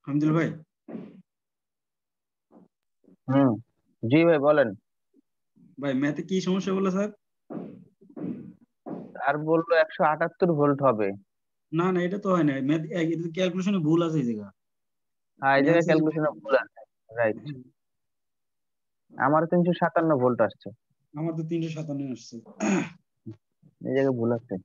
হামদুল ভাই, জি ভাই বলেন। ভাই ম্যাথে কি সমস্যা বললো স্যার? আর বললো 178 ভোল্ট হবে। না না, এটা তো হয় না, ম্যাথ এটা ক্যালকুলেশনে ভুল আছে এই জায়গা। হ্যাঁ এই জায়গায় ক্যালকুলেশনে ভুল আছে, রাইট। আমার 357 ভোল্ট আসছে, আমার তো 357 আসছে। এই জায়গায় ভুল আছে।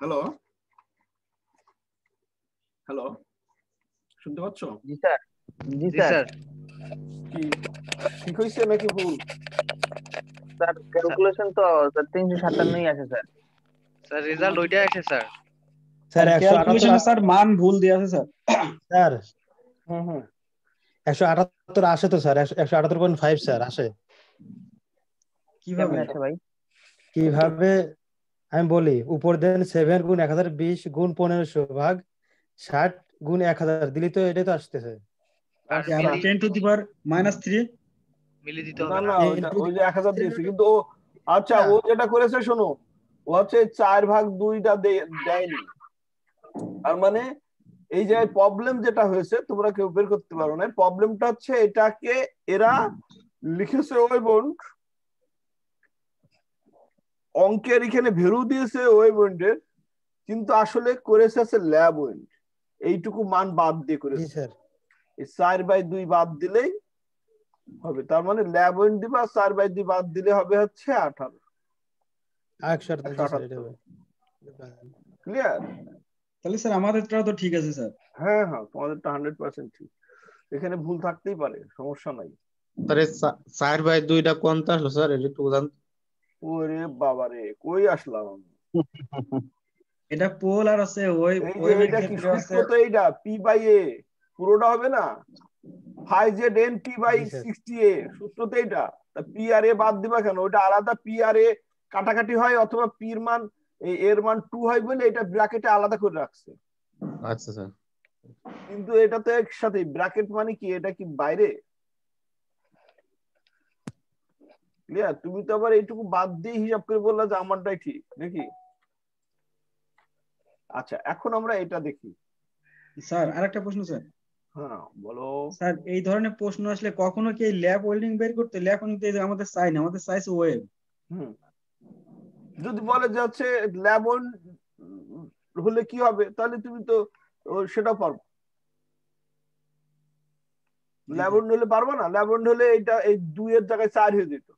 হ্যালো হ্যালো, শুনতে পাচ্ছ? জি স্যার, জি জি স্যার। স্যার। কি ঠিক হয়েছে নাকি ভুল? স্যার ক্যালকুলেশন তো স্যার 357ই আছে স্যার। স্যার রেজাল্ট ওইটাই আসে স্যার। স্যার 178 ক্যালকুলেশনে স্যার মান ভুল দেয়া আছে স্যার। স্যার হুম 178 আসে তো স্যার, 178.5 স্যার আসে। কিভাবে? কেমনে আছে ভাই? কিভাবে আমি বলি, উপর দেন 7 গুণ 1020 গুণ 1500 ভাগ 60 গুণ 1000 দিলি তো এটাই তো আসতেছে। আর আচ্ছা। মিলি 10⁻³ মিলি দিতে না হবে না, না। ওই যে 1000 দিয়েছে কিন্তু ও, আচ্ছা হ্যাঁ। ও যেটা করেছে শোনো, ও হচ্ছে 4/2টা দেয়নি। আর মানে এই যে প্রবলেম যেটা হয়েছে তোমরা কেউ বের করতে পারো না, প্রবলেমটা হচ্ছে এটাকে এরা লিখেছে ওয়েভফ্রন্ট, অঙ্কের এখানে ভ্যালু দিয়েছে ওয়েভফ্রন্টের, কিন্তু আসলে করেছে আছে ল্যাব ওয়েন্ট, এইটুকু মান বাদ দিয়ে জি করেছে। স্যার। এই 4/2 বাদ দিলেই হবে, তার মানে ল্যাব ওয়েন্ট দিবা, 4/2 বাদ দিলে হবে হচ্ছে 18। 178 জি স্যার, এটা হবে। ক্লিয়ার? তাহলে স্যার আমাদেরটাও তো ঠিক আছে স্যার। হ্যাঁ হ্যাঁ, তোমাদেরটা 100% ঠিক, এখানে ভুল থাকতেই পারে, সমস্যা নাই। স্যার 4/2টা কোনটা আসলো স্যার, এটা একটু বুঝান। ওরে বাবারে, কই আসলাম আমি? এটা পোল আর আছে ওই এই যে ওয়েভের এটা কি ক্ষেত্রে আছে। সূত্র, তো এইটা P/A পুরোটা হবে না, 5ZN জি স্যার। P/60A সূত্র তো এইটা। তা PRA বাদ দিবা কেন? ওটা আলাদা PRA কাটাকাটি হয়, অথবা P এর মান এর মান 2 হয় বলে এটা ব্র্যাকেটে আলাদা করে রাখছে। আচ্ছা স্যার। কিন্তু এটা তো একসাথে, ব্র্যাকেট মানে কি, এটা কি বাইরে? ক্লিয়ার? তুমি তো আবার এইটুকু বাদ দিয়ে হিসাব করে বললা যে আমারটাই ঠিক নাকি? আচ্ছা এখন আমরা এটা দেখি। স্যার আরেকটা প্রশ্ন স্যার। হ্যাঁ বলো। স্যার এই ধরনের প্রশ্ন আসলে কখনো কি ল্যাব ওয়েল্ডিং বের করতে, ল্যাব ওয়েল্ডিং আমাদের চাই না, আমাদের চাইছে ওয়েব। হুম, যদি বলে যে হচ্ছে ল্যাব হলে কি হবে, তাহলে তুমি তো সেটা পারবো। ল্যাবন্ড হলে পারবো না? ল্যাবন্ড হলে এটা এই 2 এর জায়গায় 4 হয়ে যেত।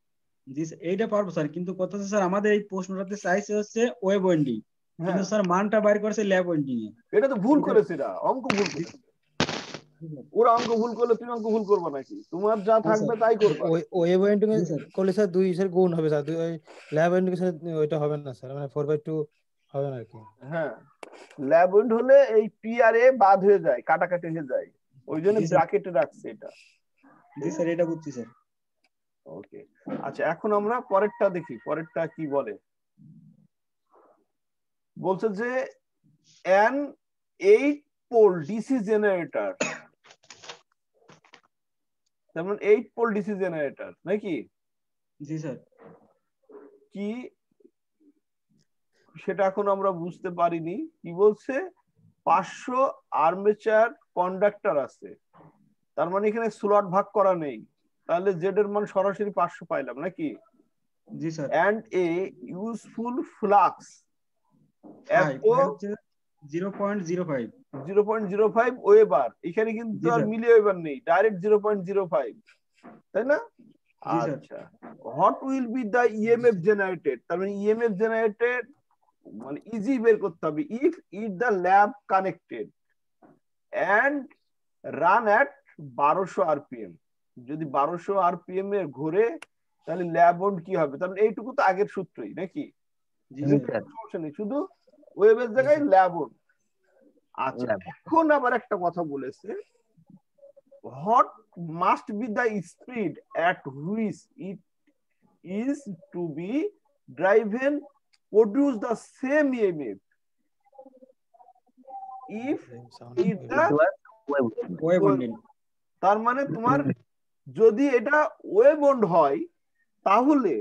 জি স্যার, এইটা পারবো স্যার, কিন্তু কথা হচ্ছে স্যার আমাদের এই প্রশ্নটাতে চাইছে হচ্ছে ওয়েব ওয়েল্ডিং, কিন্তু হ্যাঁ স্যার মানটা বাইর করেছে ল্যাব ওয়েল্ডিং এ। এটা তো ভুল এটা করেছে, এরা অঙ্ক ভুল করেছে। ওরা অঙ্ক ভুল করলে তুমি অঙ্ক ভুল করবে নাকি? তোমার যা থাকবে তাই করবে। ওয়েব ওয়েন্ডিং করলে স্যার 2 এর গুণ হবে স্যার, ওই ল্যাব ওয়েন্ডিং এর সাথে ওইটা হবে না স্যার, মানে 4/2 হবে না আর কি। হ্যাঁ, ল্যাব উইন্ড হলে এই পি আর এ বাদ হয়ে যায়, কাটাকাটি হয়ে যায়, ওই জন্য ব্র্যাকেটে রাখছে এটা। জি স্যার, এটা বুঝছি স্যার। ওকে, আচ্ছা এখন আমরা পরেরটা দেখি, পরেরটা কি বলে। বলছে যে an 8 pole DC generator, যেমন 8 pole DC generator নাকি? জি স্যার। কি সেটা এখন আমরা বুঝতে পারিনি। কি বলছে 500 আর্মেচার কন্ডাক্টর আছে, তার মানে এখানে স্লট ভাগ করা নেই, তাহলে জেড এর মান সরাসরি 500 পাইলাম নাকি? জি sir. and a useful flux এত 0.05 ওয়েবার, এখানে কিন্তু আর মিলি ওয়েবার নেই, ডাইরেক্ট 0.05, তাই না? আচ্ছা, what will be the EMF generated, তার মানে ইএমএফ জেনারেটেড মানে ইজি বের করতে হবে। If it the lab connected and run at 1200 RPM, যদি 1200 আরপিএম এ ঘুরে তাহলে ল্যাব ওন্ড কি হবে? তাহলে এইটুকু তো আগের সূত্রই নাকি? সমস্যা নেই, শুধু ওয়েবের জায়গায় ল্যাব ওন্ড। আচ্ছা, এখন আবার একটা কথা বলেছে, what must be the speed at which it is to be driven produce the same EMF if it the তার মানে তোমার যদি এটা ওয়েভ বন্ড হয় তাহলে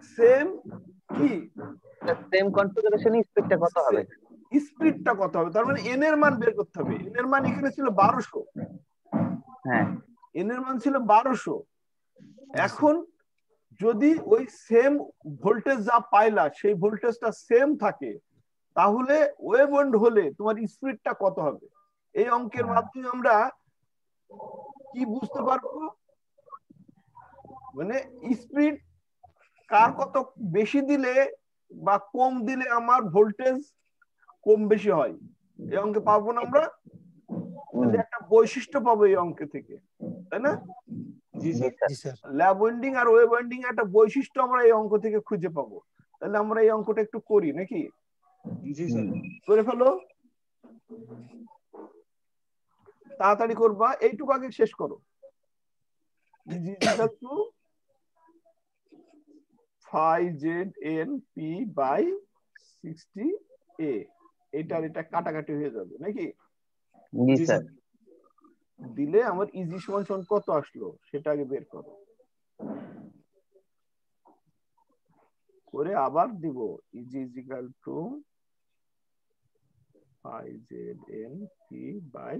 সেম কি সেম কনফিগারেশন স্পিডটা কত হবে? স্পিডটা কত হবে, তার মানে এন এর মান বের করতে হবে। এন এর মান এখানে ছিল 1200, হ্যাঁ এন এর মান ছিল 1200। এখন যদি ওই সেম ভোল্টেজ যা পাইলা সেই ভোল্টেজটা সেম থাকে তাহলে ওয়েভ বন্ড হলে তোমার স্পিডটা কত হবে? এই অঙ্কের মাধ্যমে আমরা কি বুঝতে পারবো, মানে স্পিড কার কত বেশি দিলে বা কম দিলে আমার ভোল্টেজ কম বেশি হয়, এই অঙ্কে পাবো না আমরা? একটা বৈশিষ্ট্য পাবো এই অঙ্ক থেকে, তাই না? ল্যাব ওয়েন্ডিং আর ওয়েভ ওয়েন্ডিং একটা বৈশিষ্ট্য আমরা এই অঙ্ক থেকে খুঁজে পাবো। তাহলে আমরা এই অঙ্কটা একটু করি নাকি? জি স্যার। করে ফেলো, তাড়াতাড়ি করবা, এইটুকু আগে শেষ করো। is equal to 5ZNP by 60A, এটার এটা কাটাকাটি হয়ে যাবে নাকি? জি স্যার। দিলে আমার ইজি সমান সমান কত আসলো সেটা আগে বের করো, করে আবার দিব easy is equal two 5ZNP by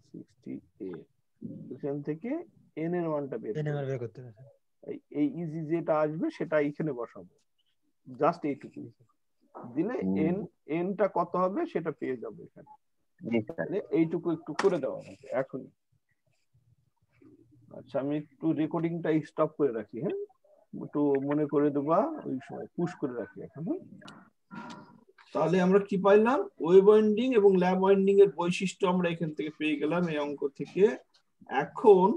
60A, এখান থেকে n এর মানটা বের করতে হবে। এই ইজি যেটা আসবে সেটা এখানে বসাবো, জাস্ট এইটুকু দিলে এনটা কত হবে সেটা পেয়ে যাবো এখানে। এইটুকু একটু করে দেওয়া হবে এখন। আচ্ছা, আমি একটু রেকর্ডিংটা স্টপ করে রাখি, হ্যাঁ, একটু মনে করে দেবা ওই সময় পুশ করে রাখি এখন। তাহলে আমরা কি পাইলাম, ওয়েভ ওয়াইন্ডিং এবং ল্যাব ওয়াইন্ডিং এর বৈশিষ্ট্য আমরা এখান থেকে পেয়ে গেলাম এই অঙ্ক থেকে। এখন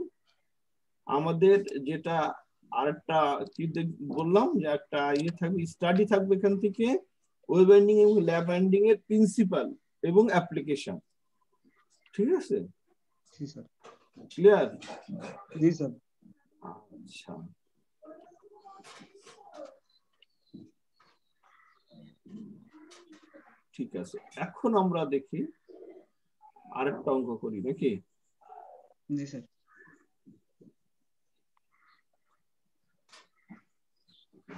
আমাদের যেটা আরেকটা কি বললাম যে একটা ইয়ে থাকবে, স্টাডি থাকবে এখান থেকে, ওয়েভ ওয়াইন্ডিং এবং ল্যাব ওয়াইন্ডিং এর প্রিন্সিপাল এবং অ্যাপ্লিকেশন। ঠিক আছে? জি স্যার। ক্লিয়ার? জি স্যার। আচ্ছা, ঠিক আছে, এখন আমরা দেখি আরেকটা অঙ্ক করি নাকি? জি স্যার।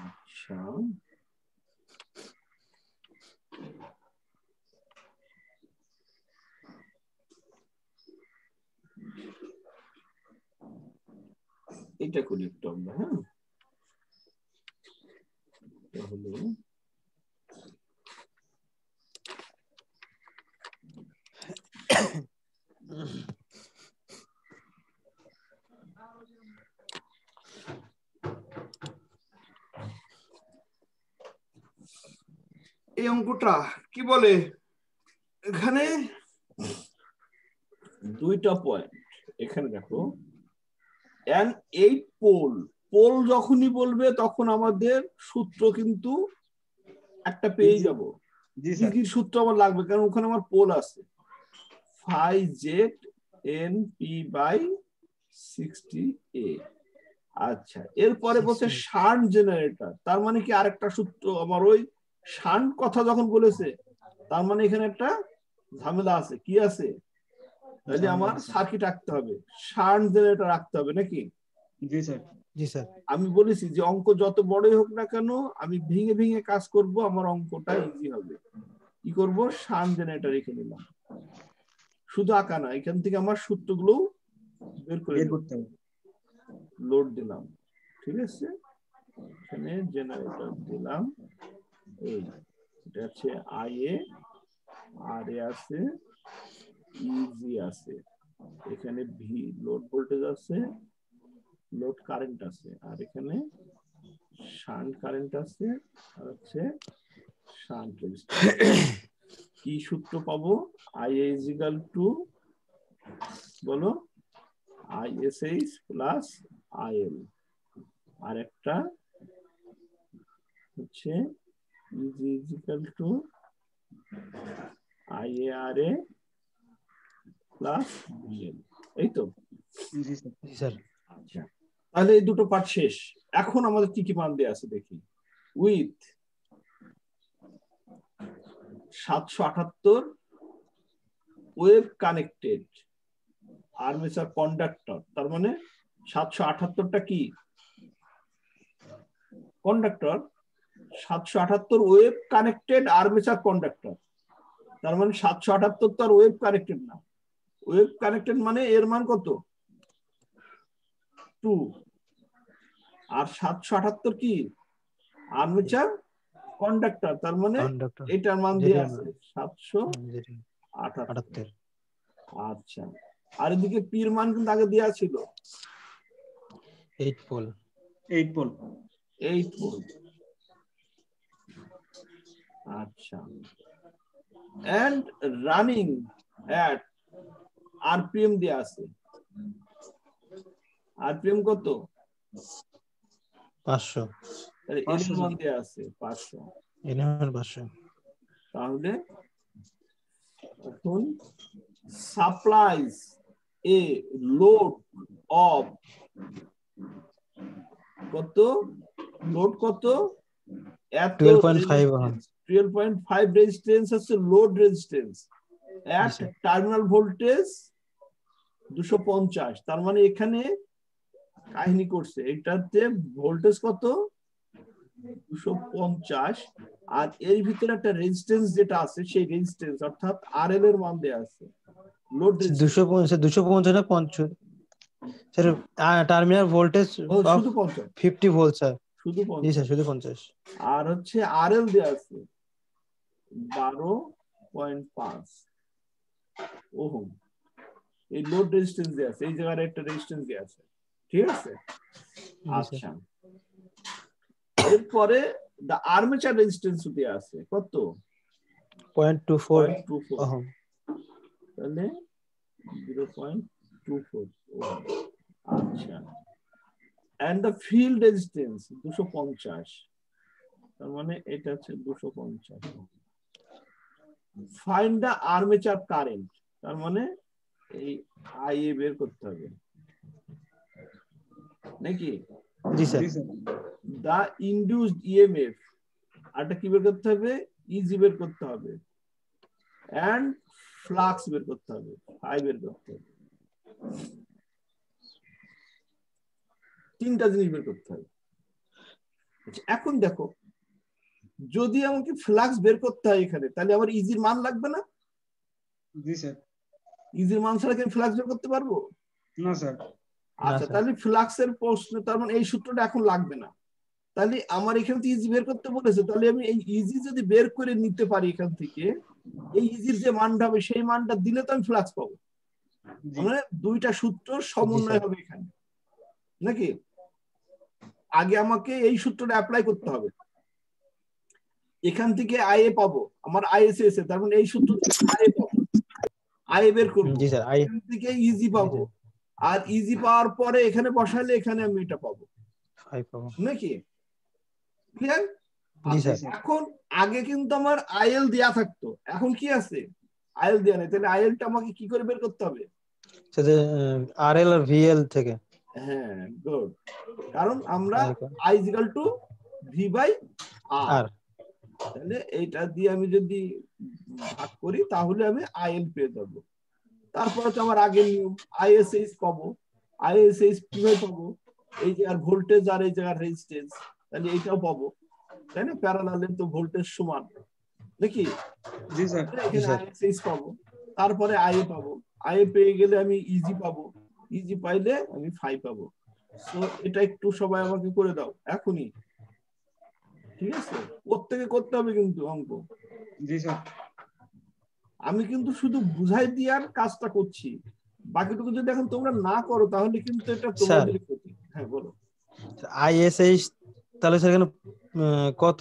আচ্ছা, এটা করি একটু আমরা, হ্যাঁ, তাহলে এই অঙ্কটা কি বলে, এখানে দুইটা পয়েন্ট, এখানে দেখো an 8 পোল, পোল যখনই বলবে তখন আমাদের সূত্র কিন্তু একটা পেয়ে যাব। জি স্যার। ইজির সূত্র আমার লাগবে কারণ ওখানে আমার পোল আছে, phi z np by 60a। আচ্ছা, এরপরে বলছে শান্ট জেনারেটর, তার মানে কি আরেকটা সূত্র আমার ওই শান্ট কথা যখন বলেছে তার মানে এখানে একটা ঝামেলা আছে, কি আছে, তাহলে আমার সার্কিট রাখতে হবে, শান্ট জেনারেটর রাখতে হবে নাকি? জি স্যার। জি স্যার। আমি বলেছি যে অঙ্ক যত বড়ই হোক না কেন আমি ভেঙে ভেঙে কাজ করব, আমার অঙ্কটা ইজি হবে। কি করব, শান্ট জেনারেটর রেখে নিলাম, শুধু আঁকা না, এখান থেকে আমার সূত্রগুলো বের করতে হবে। লোড দিলাম, ঠিক আছে, এখানে জেনারেটর দিলাম, এই এটা আছে IA, RA আছে, EG আছে, এখানে ভি লোড ভোল্টেজ আছে, লোড কারেন্ট আছে, আর এখানে শান্ট কারেন্ট আছে, আর হচ্ছে শান্ট রেজিস্ট্যান্স। কি সূত্র পাবো, IA is equal to বলো ISH প্লাস IL, আর একটা হচ্ছে EG is equal to IARA plus VL, এই তো? জি স্যার। আচ্ছা, তাহলে এই দুটো পার্ট শেষ। এখন আমাদের কি কি মান দেয়া আছে দেখি। With 778 wave connected armature conductor, তার মানে 778টা কি conductor, 778 wave connected armature conductor, তার মানে 778 তো আর ওয়েভ কানেক্টেড না, ওয়েভ কানেক্টেড মানে এর মান কত 2, আর 778 কি আর্মেচার কন্ডাক্টর, তার মানে এটার মান দেয়া আছে 778। আচ্ছা, আর এদিকে পির মান কিন্তু আগে দেয়া ছিল 8 পোল। আচ্ছা, and running at RPM দেয়া আছে, RPM কত 500, তাহলে এর মান দেয়া আছে 500, এর 500। তাহলে এখন supplies a load of কত, লোড কত, 12.5 রেজিস্ট্যান্স আছে, লোড রেজিস্ট্যান্স এট টার্মিনাল ভোল্টেজ 250, তার মানে এখানে কাহিনী করছে, এটাতে ভোল্টেজ কত 250, আর এর ভিতরে একটা রেজিস্ট্যান্স যেটা আছে সেই রেজিস্ট্যান্স অর্থাৎ RL এর মান দেয়া আছে, লোড 250 না 50 স্যার, টার্মিনাল ভোল্টেজ শুধু 50 ভোল্ট স্যার, শুধু 50, জি স্যার শুধু 50, আর হচ্ছে RL দেয়া আছে 12.5 ওহম, এই লোড রেজিস্ট্যান্স দেয়া আছে, এই জায়গায় একটা রেজিস্ট্যান্স দেয়া আছে, ঠিক আছে? আচ্ছা, এরপরে দা আর্মেচার রেজিস্ট্যান্স দেয়া আছে কত 0.24 ওহম, তাহলে 0.24 ওহম। আচ্ছা, and the field resistance 250, তার মানে এটা হচ্ছে 250। find the armature current, তার মানে এই IA বের করতে হবে নাকি? জি স্যার। the induced EMF, আরটা কি বের করতে হবে, EG বের করতে হবে, and flux বের করতে হবে, I বের করতে হবে, তিনটা জিনিস বের করতে হবে। এখন দেখো, যদি আমাকে ফ্লাক্স বের করতে হয় এখানে, তাহলে আমার ইজির মান লাগবে না? জি স্যার। ইজির মান ছাড়া কি ফ্লাক্স বের করতে পারবো না স্যার। আচ্ছা, তাহলে ফ্লাক্সের প্রশ্ন, তার মানে এই সূত্রটা এখন লাগবে না, তাহলে আমার এখান থেকে ইজি বের করতে বলেছে, তাহলে আমি এই ইজি যদি বের করে নিতে পারি এখান থেকে, এই ইজির যে মানটা হবে সেই মানটা দিলে তো আমি ফ্লাক্স পাবো, মানে দুইটা সূত্র সমন্বয় হবে এখানে নাকি? আগে আমাকে এই সূত্রটা অ্যাপ্লাই করতে হবে, এখান থেকে আইএ পাবো, আমার আইএসএস তার মানে এই সূত্র থেকে আইএ পাবো, আইএ বের করবো, জি স্যার এখান থেকে ইজি পাবো, আর ইজি পাওয়ার পরে এখানে বসালে এখানে আমি এটা পাবো 5 পাবো নাকি? ক্লিয়ার? জি স্যার এখন আগে কিন্তু আমার আইএল দেয়া থাকতো, এখন কি আছে? আইএল দেয়া নেই, তাহলে আইএলটা আমাকে কি করে বের করতে হবে? সেটা আরএল আর ভিএল থেকে। হ্যাঁ গুড, কারণ আমরা I is equal to V by R, তাহলে এইটা দিয়ে আমি যদি ভাগ করি তাহলে আমি আইএল পেয়ে যাবো। তারপরে তো আমার আগের নিয়ম আইএসএইচ পাবো, আইএসএইচ কিভাবে পাবো? এই যে আর ভোল্টেজ আর এই জায়গার রেজিস্ট্যান্স, তাহলে এইটাও পাবো, তাই না? প্যারালালে তো ভোল্টেজ সমান নাকি? জি স্যার। এখানে আইএসএইচ পাবো, তারপরে আইএ পাবো, আইএ পেয়ে গেলে আমি ইজি পাবো, ইজি পাইলে আমি 5 পাবো। সো এটা একটু সবাই আমাকে করে দাও এখনই, ঠিক আছে? প্রত্যেকে করতে হবে কিন্তু অঙ্ক। জি স্যার। আমি কিন্তু শুধু বুঝাই দেওয়ার কাজটা করছি, বাকিটুকু যদি এখন তোমরা না করো তাহলে কিন্তু এটা তোমাদের ক্ষতি। হ্যাঁ বলো। আইএসএইচ তাহলে স্যার এখানে কত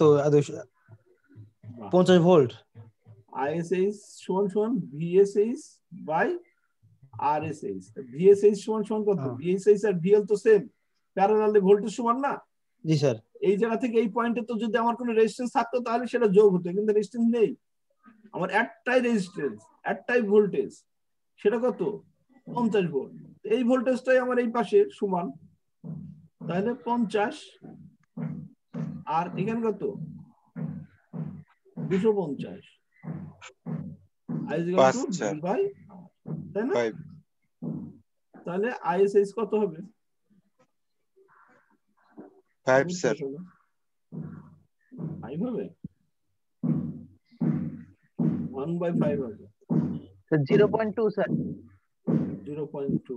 50 ভোল্ট, আইএসএইচ সমান সমান ভিএসএইচ বাই আরএসএইচ। ভিএসএইচ সমান সমান কত? ভিএসএইচ আর ভিএল তো সেম, প্যারালালে ভোল্টেজ সমান না? জি স্যার। এই জায়গা থেকে এই পয়েন্টে তো যদি আমার কোনো রেজিস্ট্যান্স থাকতো তাহলে সেটা যোগ হতো, কিন্তু রেজিস্ট্যান্স নেই, আমার একটাই রেজিস্ট্যান্স একটাই ভোল্টেজ, সেটা কত? 50 ভোল্ট। এই ভোল্টেজটাই আমার এই পাশে সমান, তাহলে 50 আর এখানে কত? 250 তাই না? তাহলে আইএসএইচ কত হবে? 5 স্যার। 5 হবে, 1/5 হবে, 0.2 স্যার। 0.2,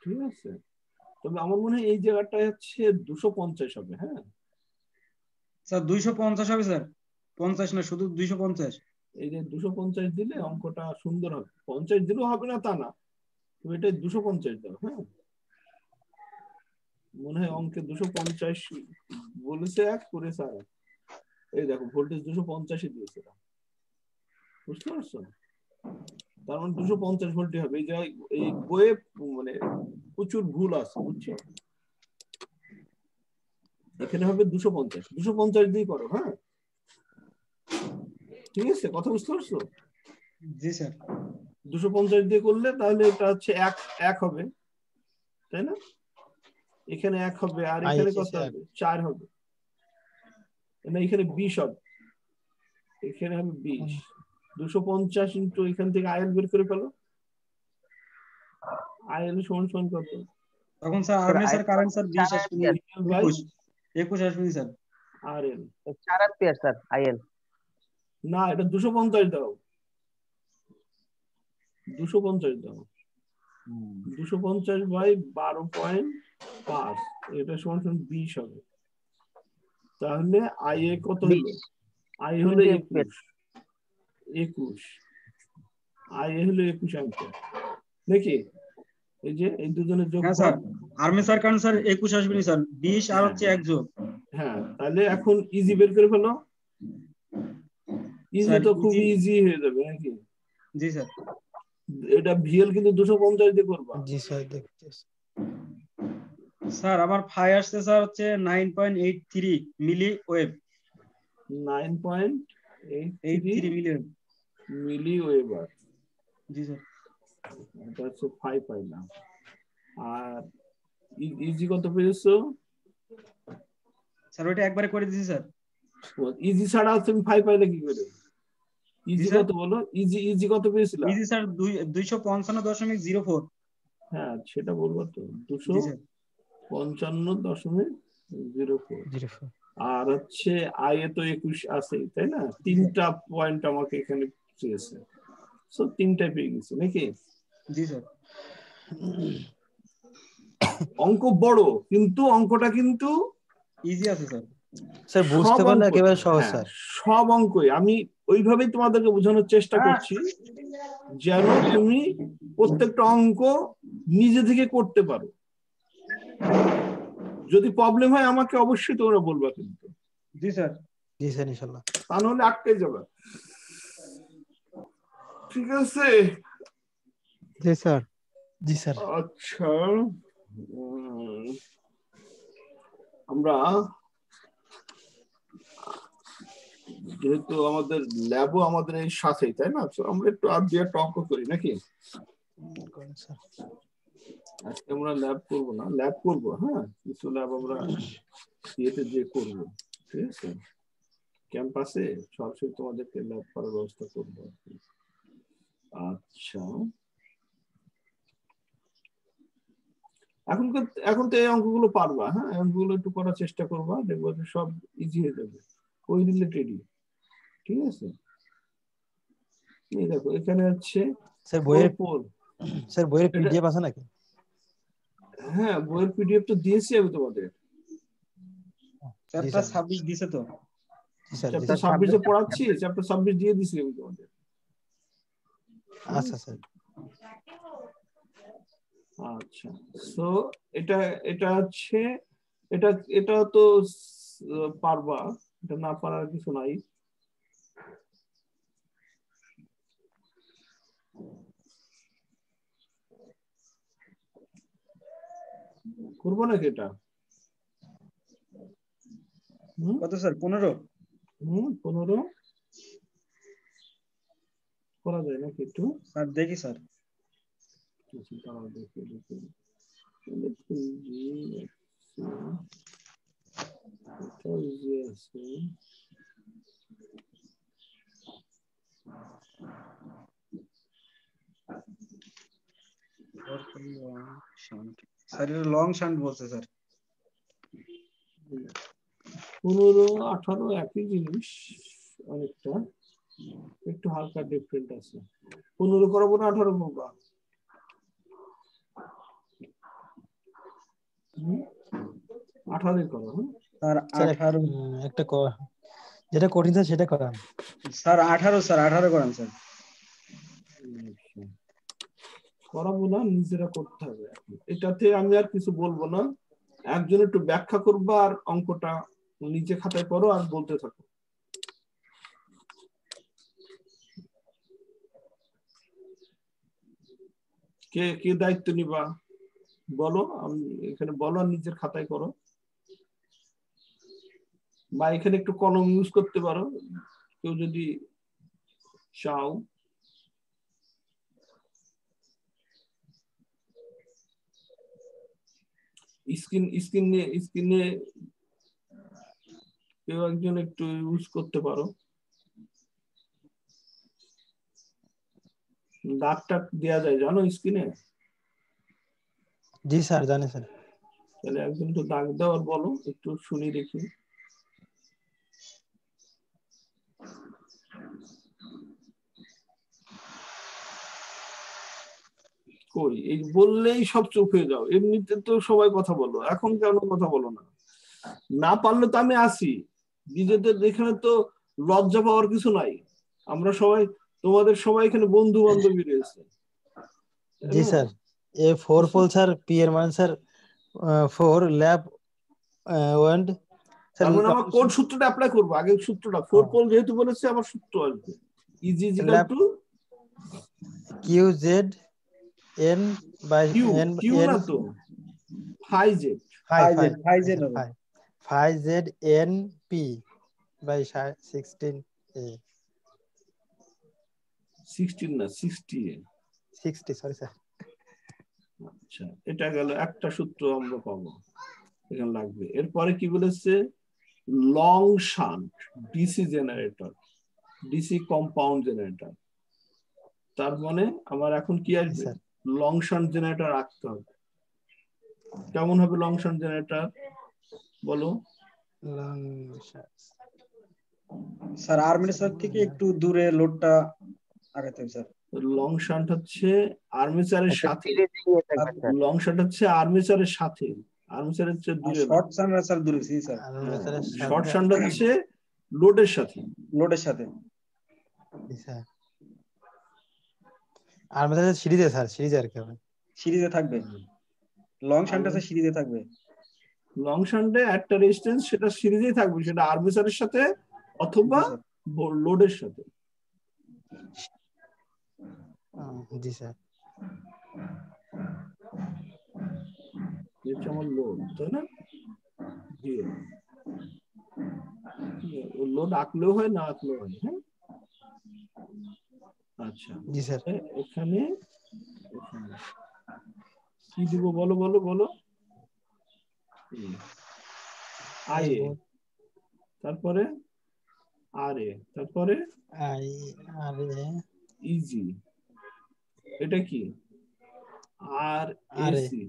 ঠিক আছে? তবে আমার মনে হয় এই জায়গাটা হচ্ছে 250 হবে। হ্যাঁ স্যার 250 হবে স্যার, 50 না, শুধু 250। এই যে 250 দিলে অঙ্কটা সুন্দর হবে, 50 দিলেও হবে না তা না, তুমি এটা 250 দাও। হ্যাঁ মনে হয় অঙ্কে 250 বলেছে, এক করে স্যার এই দেখো ভোল্টেজ 250 দিয়েছে, বুঝতে পারছো? তার মানে 250 ভোল্টই হবে। এই জায়গায় এই বইয়ে মানে প্রচুর ভুল আছে, বুঝছো? এখানে হবে 250 দিয়ে করো। হ্যাঁ ঠিক আছে, কথা বুঝতে পারছো? জি স্যার। 250 দিয়ে করলে তাহলে এটা হচ্ছে 1 হবে, তাই না? এখানে 1 হবে, আর এখানে কত হবে? 4 হবে, না এখানে 20 হবে, এখানে হবে 20। 250 ইন্টু এখান থেকে আইএল বের করে ফেলো, আইএল সমান সমান কত? তখন স্যার আর্মেচার কারেন্ট স্যার 20 আসবে, 21 আসবে sir. RL 4 ampere sir IL. না এটা 250 দাও, 250 দাও, 250 বাই 12.5, এটা সমান সমান 20 হবে। তাহলে আইএ কত হলো? আই হলো 21, আইএ হলো 21 অ্যাম্পিয়ার নাকি? এই যে এই দুজনের যোগ। হ্যাঁ স্যার, আর্মেচার কারেন্ট স্যার 21 আসবে না স্যার, 20 আর হচ্ছে 1 যোগ। হ্যাঁ তাহলে এখন ইজি বের করে ফেলো, ইজি তো খুব ইজি হয়ে যাবে নাকি? জি স্যার। এটা ভিএল কিন্তু 250 দিয়ে করবা। জি স্যার দেখতেছি স্যার আমার ফাই আসছে স্যার হচ্ছে 9.83 মিলি ওয়েভ। 9.83 মিলি ওয়েভ। জি স্যার। এটা হচ্ছে 5 পাইলাম। আর ইজি কত পেয়েছো স্যার? ওইটা একবারে করে দিয়েছি স্যার। ইজি ছাড়া তুমি 5 পাইলে কি করে? ইজি কত বলো? ইজি কত পেয়েছিলা? Easy sir 255.04। হ্যাঁ সেটা বলবো তো, 255.04। আর হচ্ছে আইএ তো 21 আছে, তাই না? 3টা পয়েন্ট আমাকে এখানে চেয়েছে, সো 3টা পেয়ে গেছি নাকি? জি স্যার। অঙ্ক বড় কিন্তু অঙ্কটা কিন্তু ইজি আছে স্যার। স্যার বুঝতে পারলে একেবারে সহজ স্যার। সব অঙ্কই আমি ওইভাবেই তোমাদেরকে বোঝানোর চেষ্টা করছি যেন তুমি প্রত্যেকটা অঙ্ক নিজে থেকে করতে পারো। যদি প্রবলেম হয় আমাকে অবশ্যই তোমরা বলবা কিন্তু। জি স্যার। জি স্যার ইনশাআল্লাহ। তা নাহলে আটকে যাবে। ঠিক আছে? জি স্যার। জি স্যার। আচ্ছা, আমরা যেহেতু আমাদের ল্যাবও আমাদের এই সাথেই, তাই না? তো আমরা একটু আর দিয়ে টক করি নাকি? আজকে আমরা ল্যাব করবো না, ল্যাব করবো, হ্যাঁ কিছু ল্যাব আমরা ইয়েতে যে করবো, ঠিক আছে? ক্যাম্পাসে সরাসরি তোমাদেরকে ল্যাব করার ব্যবস্থা করবো। আচ্ছা, এখন তো এই অঙ্কগুলো পারবা, হ্যাঁ অঙ্কগুলো একটু করার চেষ্টা করবা, দেখবো যে সব ইজি হয়ে যাবে, ওই রিলেটেডই। ঠিক আছে? এই দেখো এখানে হচ্ছে স্যার বইয়ের পোল। স্যার বইয়ের পিডিএফ আছে নাকি? হ্যাঁ বইয়ের পিডিএফ তো দিয়েছি আমি তোমাদের। চ্যাপ্টার 26 দিছে তো। চ্যাপ্টার 26 পড়াচ্ছি, চ্যাপ্টার 26 দিয়ে দিছি আমি তোমাদের। আচ্ছা স্যার। আচ্ছা, সো এটা হচ্ছে এটা তো পারবা, এটা না পারার কিছু নাই। করবো নাকি এটা? কত স্যার? 15? 15 করা যায় নাকি একটু? স্যার দেখি স্যার। স্যার এটা লং শান্ট বলছে স্যার। 15, 18 একই জিনিস, অনেকটা একটু হালকা ডিফারেন্ট আছে। 15 করবো না 18 করবা? 18 করো। স্যার 18 একটা যেটা কঠিন স্যার সেটা করান। স্যার 18 স্যার 18 করান স্যার। করাবো না, নিজেরা করতে হবে। এটাতে আমি আর কিছু বলবো না, একজন একটু ব্যাখ্যা করবা আর অঙ্কটা নিচে খাতায় করো আর বলতে থাকো। কে কে দায়িত্ব নিবা বলো, আমি এখানে বলো আর নিজের খাতায় করো, বা এখানে একটু কলম ইউজ করতে পারো কেউ যদি চাও। স্ক্রিনে কেউ একজন একটু ইউজ করতে পারো। দাগটা দেয়া যায় জানো স্ক্রিনে? জি স্যার জানি স্যার। তাহলে একজন তো দাগ দাও আর বলো, একটু শুনি দেখি। কই এই বললেই সব চুপ হয়ে যাও, এমনিতে তো সবাই কথা বলো, এখন কেন কথা বলো না? না পারলে তো আমি আসি, নিজেদের এখানে তো লজ্জা পাওয়ার কিছু নাই, আমরা সবাই তোমাদের সবাই এখানে বন্ধু বান্ধবী রয়েছে। জি স্যার। এ 4 পোল স্যার, পি এর মান স্যার 4, ল্যাব 1 স্যার। তার মানে আমরা কোন সূত্রটা অ্যাপ্লাই করব? আগে সূত্রটা 4 পোল যেহেতু বলেছে আবার সূত্র আসবে, Eg equal to Q Z N by N Q না তো phi Z, phi Z N P by 16 A 16 না 60 এ 60 সরি স্যার। আচ্ছা, এটা গেল একটা সূত্র আমরা পাবো, এখানে লাগবে। এরপরে কি বলেছে? Long shunt DC generator, DC compound generator. তার মানে আমার এখন কি আসবে? লং শান্ট জেনারেটর রাখতে হবে। কেমন হবে লং শান্ট জেনারেটর বলো? স্যার আর্মেচার থেকে একটু দূরে লোডটা আগাতে হবে স্যার। লং শান্ট হচ্ছে আর্মেচারের সাথে, লং শান্ট হচ্ছে আর্মেচারের সাথে, আর্মেচারের চেয়ে দূরে। শর্ট শান্ট স্যার দূরে, জি স্যার। শর্ট শান্ট হচ্ছে লোডের সাথে, লোডের সাথে। জি স্যার। আর্মেচার সিরিজে স্যার, সিরিজে আর কি হবে, সিরিজে থাকবে। লং শান্ট আছে সিরিজে থাকবে। লং শান্টে একটা রেজিস্ট্যান্স সেটা সিরিজেই থাকবে, সেটা আর্মেচারের সাথে অথবা লোডের সাথে। জি স্যার। এটা আমার লোড, তাই না? লোড আঁকলেও হয়, না আঁকলেও হয়। হ্যাঁ, আচ্ছা। জি স্যার। এখানে কি দিব বলো বলো বলো। আই এ, তারপরে আর এ, তারপরে আই আর এ, ইজি, এটা কি আর এসি,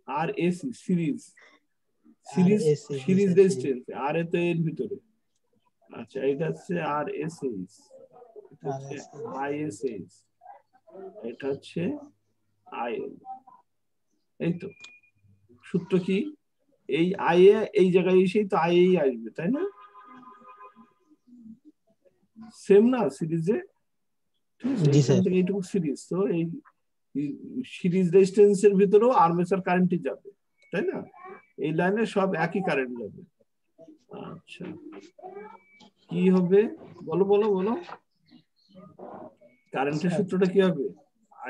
আর AC series, series series resistance, আর এ তো এর ভিতরে। আচ্ছা, এটা হচ্ছে আর এস এইচ, এটা হচ্ছে আইএসএইচ, এটা হচ্ছে আইএল। এই তো সূত্র কি, এই আইএ এই জায়গায় এসেই তো আইএই আসবে, তাই না? সেম না সিরিজে? এখান থেকে এইটুকু সিরিজ, তো এই সিরিজ রেজিস্ট্যান্সের ভিতরেও আর্মেচার কারেন্টই যাবে, তাই না? এই লাইনে সব একই কারেন্ট যাবে। আচ্ছা, কি হবে বলো বলো বলো। কারেন্টের সূত্রটা কি হবে?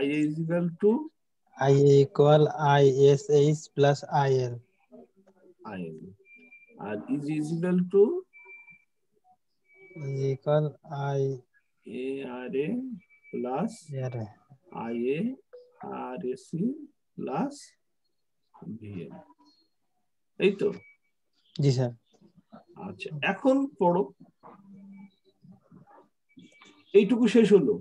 IA is equal to IA equal ISH plus IL, IL, R EG is equal to is equal ARA plus IA RAC plus VL। এই তো? জি স্যার। আচ্ছা, এখন পড়ো। এইটুকু শেষ হলো।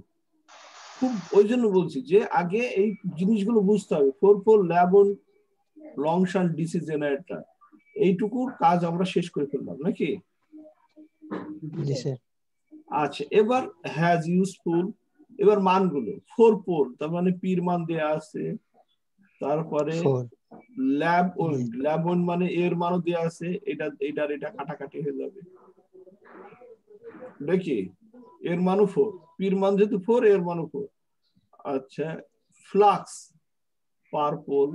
খুব ওই জন্য বলছি যে আগে এই জিনিসগুলো বুঝতে হবে। 4 lab on long shunt DC generator, এইটুকুর কাজ আমরা শেষ করে ফেললাম নাকি? জি স্যার। আচ্ছা, এবার হ্যাজ ইউজফুল, এবার মানগুলো 4 পোল, তার মানে পির মান দেয়া আছে, তারপরে ল্যাব ওন, ল্যাব ওন মানে এর মানও দেয়া আছে, এটা এটার এটা কাটাকাটি হয়ে যাবে দেখি, এর মানও 4, পির মান যেহেতু 4, এর মানও 4। আচ্ছা, ফ্লাক্স পার পোল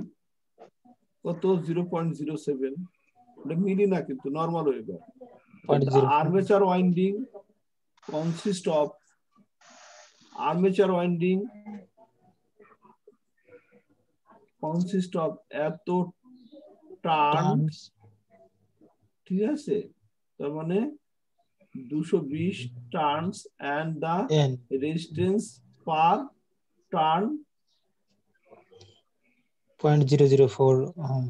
কত? 0.07, এটা মিলি না কিন্তু normal weber. Armature winding consist of, armature winding consist of এত টার্নস, ঠিক আছে? তার মানে 220 turns and the resistance per turn 0.004 ohm।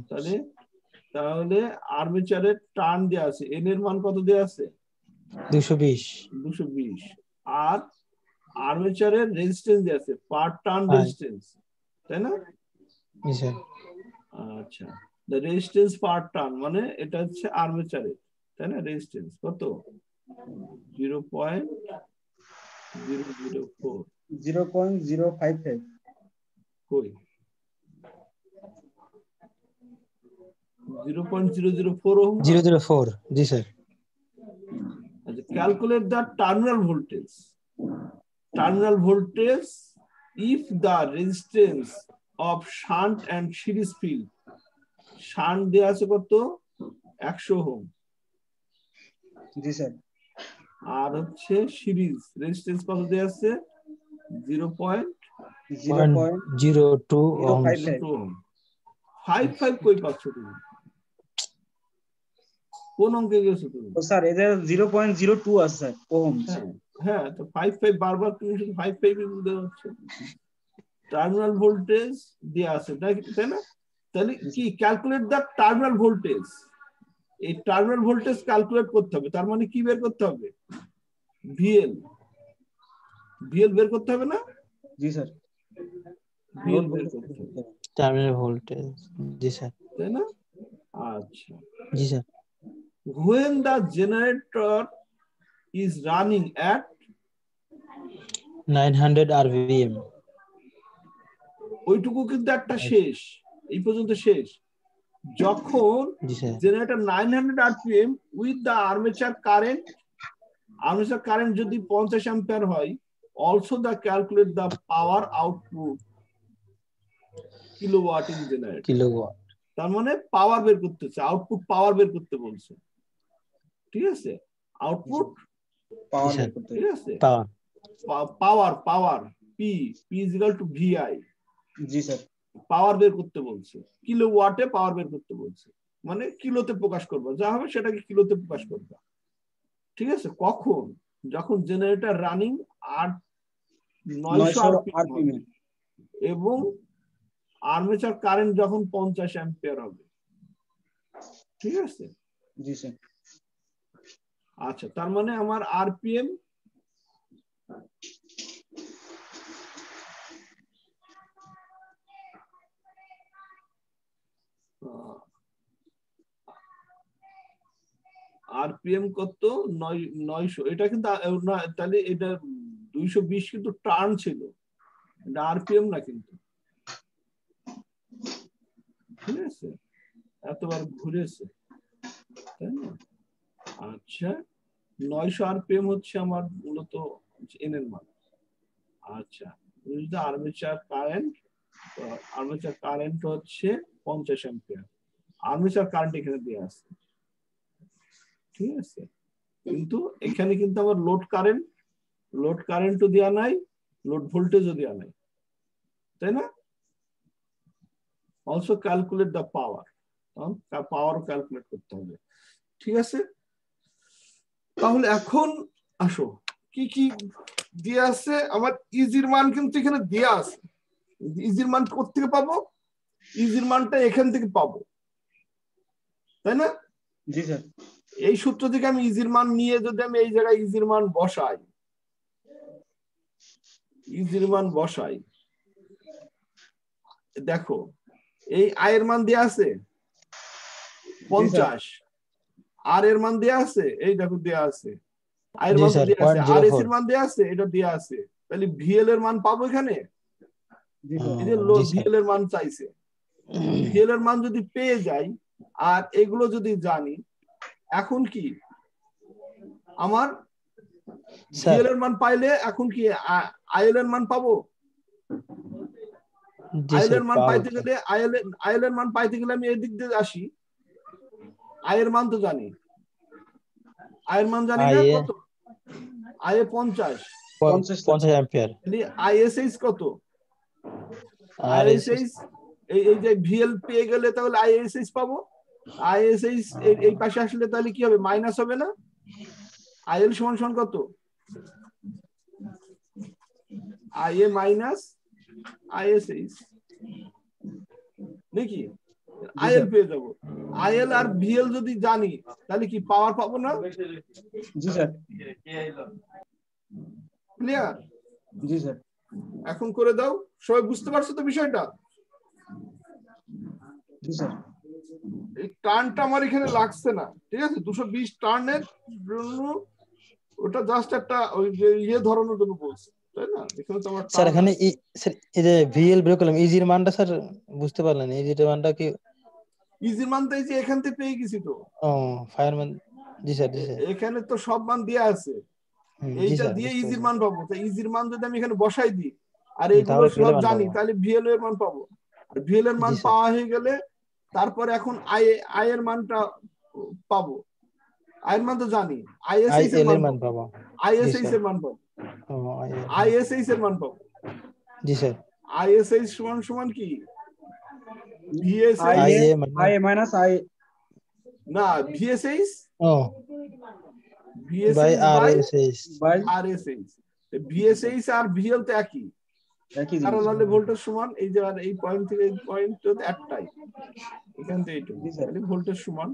তাহলে আর্মেচারের টার্ন দেয়া আছে, এন এর মান কত দেয়া আছে? 220। আর আর্মেচারের রেজিস্ট্যান্স দেয়া আছে পার টার্ন রেজিস্ট্যান্স, তাই না? আচ্ছা, দ্য রেজিস্ট্যান্স পার টার্ন মানে এটা হচ্ছে আর্মেচারের, তাই না? রেজিস্ট্যান্স কত? 0.004, 0.055 কই 0.004 ওহম? 004, জি স্যার। আচ্ছা, calculate the terminal voltage. Terminal voltage if the resistance of shunt and series field, shunt দেয়া আছে কত? 100 ওহম, জি স্যার। আর হচ্ছে সিরিজ রেজিস্ট্যান্স কত দেয়া আছে? 0.02 ওহম। 55 কই পাচ্ছ তুমি? কোন অঙ্কে গেছো তুমি? ও স্যার, এদের 0.02 আছে স্যার ওহম। হ্যাঁ, তো 55 বারবার তুমি শুধু 55 এর মধ্যে হচ্ছে। টার্মিনাল ভোল্টেজ দেয়া আছে, তাই না? তাহলে কি ক্যালকুলেট দ্য টার্মিনাল ভোল্টেজ, এই টার্মিনাল ভোল্টেজ ক্যালকুলেট করতে হবে। তার মানে কি বের করতে হবে? ভিএল, ভিএল বের করতে হবে না? জি স্যার। ভিএল বের করতে হবে, টার্মিনাল ভোল্টেজ, জি স্যার। তাই না? আচ্ছা, জি sir. when the generator is running at 900 rpm, ওইটুকু কিন্তু একটা শেষ, এই পর্যন্ত শেষ। যখন generator 900 rpm with the armature current, armature current যদি 50 অ্যাম্পিয়ার হয়, also the calculate the power output kilowatt in generator. Kilowatt, তার মানে পাওয়ার বের করতেছে, আউটপুট পাওয়ার বের করতে বলছে, ঠিক আছে? Output power sir. বের করতে ঠিক হবে। আছে, power power P is equal to VI, sir স্যার। পাওয়ার বের করতে বলছে, কিলো ওয়াটে পাওয়ার বের করতে বলছে, মানে কিলোতে প্রকাশ করবা, যা হবে সেটাকে কিলোতে প্রকাশ করবা। ঠিক আছে, কখন? যখন জেনারেটর রানিং 900 আরপিএম হবে এবং আর্মেচার কারেন্ট যখন 50 অ্যাম্পিয়ার হবে। ঠিক আছে, জি স্যার। আচ্ছা, তার মানে আমার আরপিএম কত? 900। এটা কিন্তু না, তাহলে এটা 220 কিন্তু টার্ন ছিল, এটা আরপিএম না কিন্তু। ঠিক আছে, এতবার ঘুরেছে, তাই না? আচ্ছা, 900 আরপিএম হচ্ছে আমার মূলত এন এর মান। আচ্ছা, আর্মেচার কারেন্ট হচ্ছে 50 অ্যাম্পিয়ার, আর্মেচার কারেন্ট এখানে দেওয়া আছে। ঠিক আছে, কিন্তু এখানে কিন্তু আমার লোড কারেন্টও দেওয়া নাই, লোড ভোল্টেজও দেওয়া নাই, তাই না? অলসো ক্যালকুলেট দ্য পাওয়ার, পাওয়ারও ক্যালকুলেট করতে হবে। ঠিক আছে, তাহলে এখন আসো কি কি দিয়ে আছে। আমার ইজির মান কিন্তু এখানে দেওয়া আছে, ইজির মান কোথেকে পাবো? ইজির মানটা এখান থেকে পাবো, তাই না? জি স্যার। এই সূত্র থেকে আমি ইজির মান নিয়ে যদি আমি এই জায়গায় ইজির মান বসাই, দেখো এই আয়ের মান দেয়া আছে 50, আর এর মান দেয়া আছে, এই দেখো দেয়া আছে, আয়ের মান দেয়া আছে, আর এস এর মান দেয়া আছে, এটা দেয়া আছে। তাহলে ভিএল এর মান পাবো এখানে, এই যে ভিএল এর মান চাইছে, ভিএল এর মান যদি পেয়ে যাই আর এগুলো যদি জানি, এখন কি আমার ভিএল এর মান পাইলে এখন কি আইএল এর মান পাবো? আইএল এর মান পাইতে গেলে আইএল এর মান পাইতে গেলে আমি এদিক দিয়ে আসি, আয়ের মান তো জানি, আয়ের মান জানি না কত? আয়ে 50 অ্যাম্পিয়ার, আইএসএইচ কত? আইএসএইচ এই যে ভিএল পেয়ে গেলে তাহলে আইএসএইচ পাবো, আইএসএইচ এই পাশে আসলে তাহলে কি হবে? মাইনাস হবে না? আইএল সমান কত? আইএ মাইনাস আইএসএইচ নাকি? আইএল পেয়ে যাবো। আইএল আর ভিএল যদি জানি তাহলে কি পাওয়ার পাবো না? জি স্যার। ক্লিয়ার? জি স্যার। এখন করে দাও, সবাই বুঝতে পারছো তো বিষয়টা? জি স্যার। এই টার্নটা আমার এখানে লাগছে না, ঠিক আছে? 220 টার্নের জন্য ওটা জাস্ট একটা ওই যে ধরানোর জন্য বলছি, তাই না? এখানে তো আমার স্যার এখানে স্যার এই যে ভিএল বের করলাম, ইজির মানটা স্যার বুঝতে পারলেন? ইজির মানটা কি? ইজির মানটা এই যে এখান থেকে পেয়ে গেছি তো। ও ফায়ারম্যান, জি স্যার, জি স্যার। এখানে তো সব মান দেয়া আছে, এইটা দিয়ে ইজির মান পাবো। তাই ইজির মান যদি আমি এখানে বসাই দিই আর এইগুলো সব জানি, তাহলে ভিএল এর মান পাবো। আর ভিএল এর মান পাওয়া হয়ে গেলে তারপরে এখন আই এর মানটা পাবো। আই এর মান তো জানি, আইএসএইচ এর মান পাবো, আইএসএইচ এর মান পাবো, আইএসএইচ এর মান পাবো। জি স্যার। আইএসএইচ সমান কি? আই মাইনাস আই না, ভিএসএইচ বাই আরএসএইচ, ভিএসএইচ আর ভিএল তো একই, কারণ হলে ভোল্টেজ সমান। এই যে এই পয়েন্ট থেকে এই পয়েন্ট একটাই, এখান থেকে এইটুকু, তাহলে ভোল্টেজ সমান।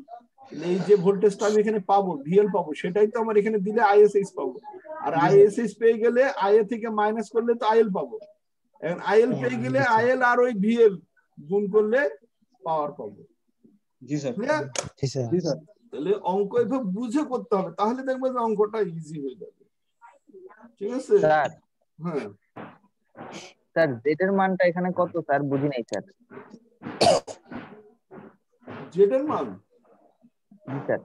এই যে ভোল্টেজটা আমি এখানে পাবো, ভিএল পাবো, সেটাই তো আমার এখানে দিলে আইএসএইচ পাবো। আর আইএসএইচ পেয়ে গেলে আইএ থেকে মাইনাস করলে তো আইএল পাবো। এখন আইএল পেয়ে গেলে আইএল আর ওই ভিএল গুণ করলে পাওয়ার পাবো। জি স্যার। জি স্যার। জি স্যার। তাহলে অঙ্ক এভাবে বুঝে করতে হবে, তাহলে দেখবে যে অঙ্কটা ইজি হয়ে যাবে। ঠিক আছে স্যার? হ্যাঁ স্যার জেড এর মানটা এখানে কত স্যার? বুঝি নাই স্যার। জেড এর মান? জি স্যার।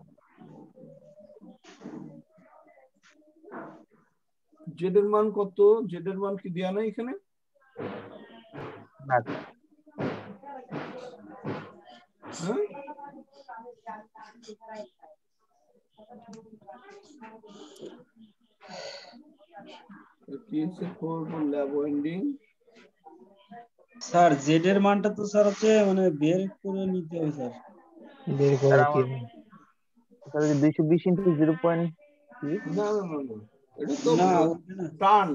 জেড এর মান কত? জেড এর মান কি দেয়া নাই এখানে? না হ্যাঁ, কি হচ্ছে করব ল্যাব ওয়েন্ডিং স্যার জেড এর মানটা তো স্যার হচ্ছে মানে বের করে নিতে হবে স্যার। বের স্যার করে কি আমার স্যার 220 ইন্টু 0.3 না না না না এটা তো না ওটা না টার্ন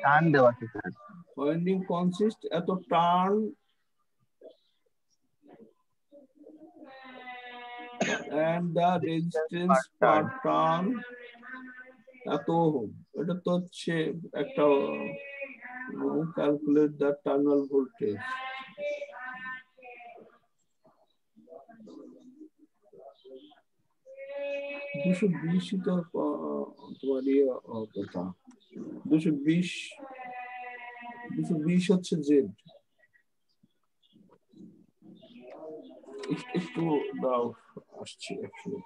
টান দেওয়া আছে স্যার। ওয়েন্ডিং কনসিস্ট এত turn and the resistance per turn এত ওহম এটা তো হচ্ছে একটা ক্যালকুলেট দ্য টার্মিনাল ভোল্টেজ দুশো বিশ তো তোমার ইয়ে কথা 220 হচ্ছে জেড একটু দাও আসছে actually।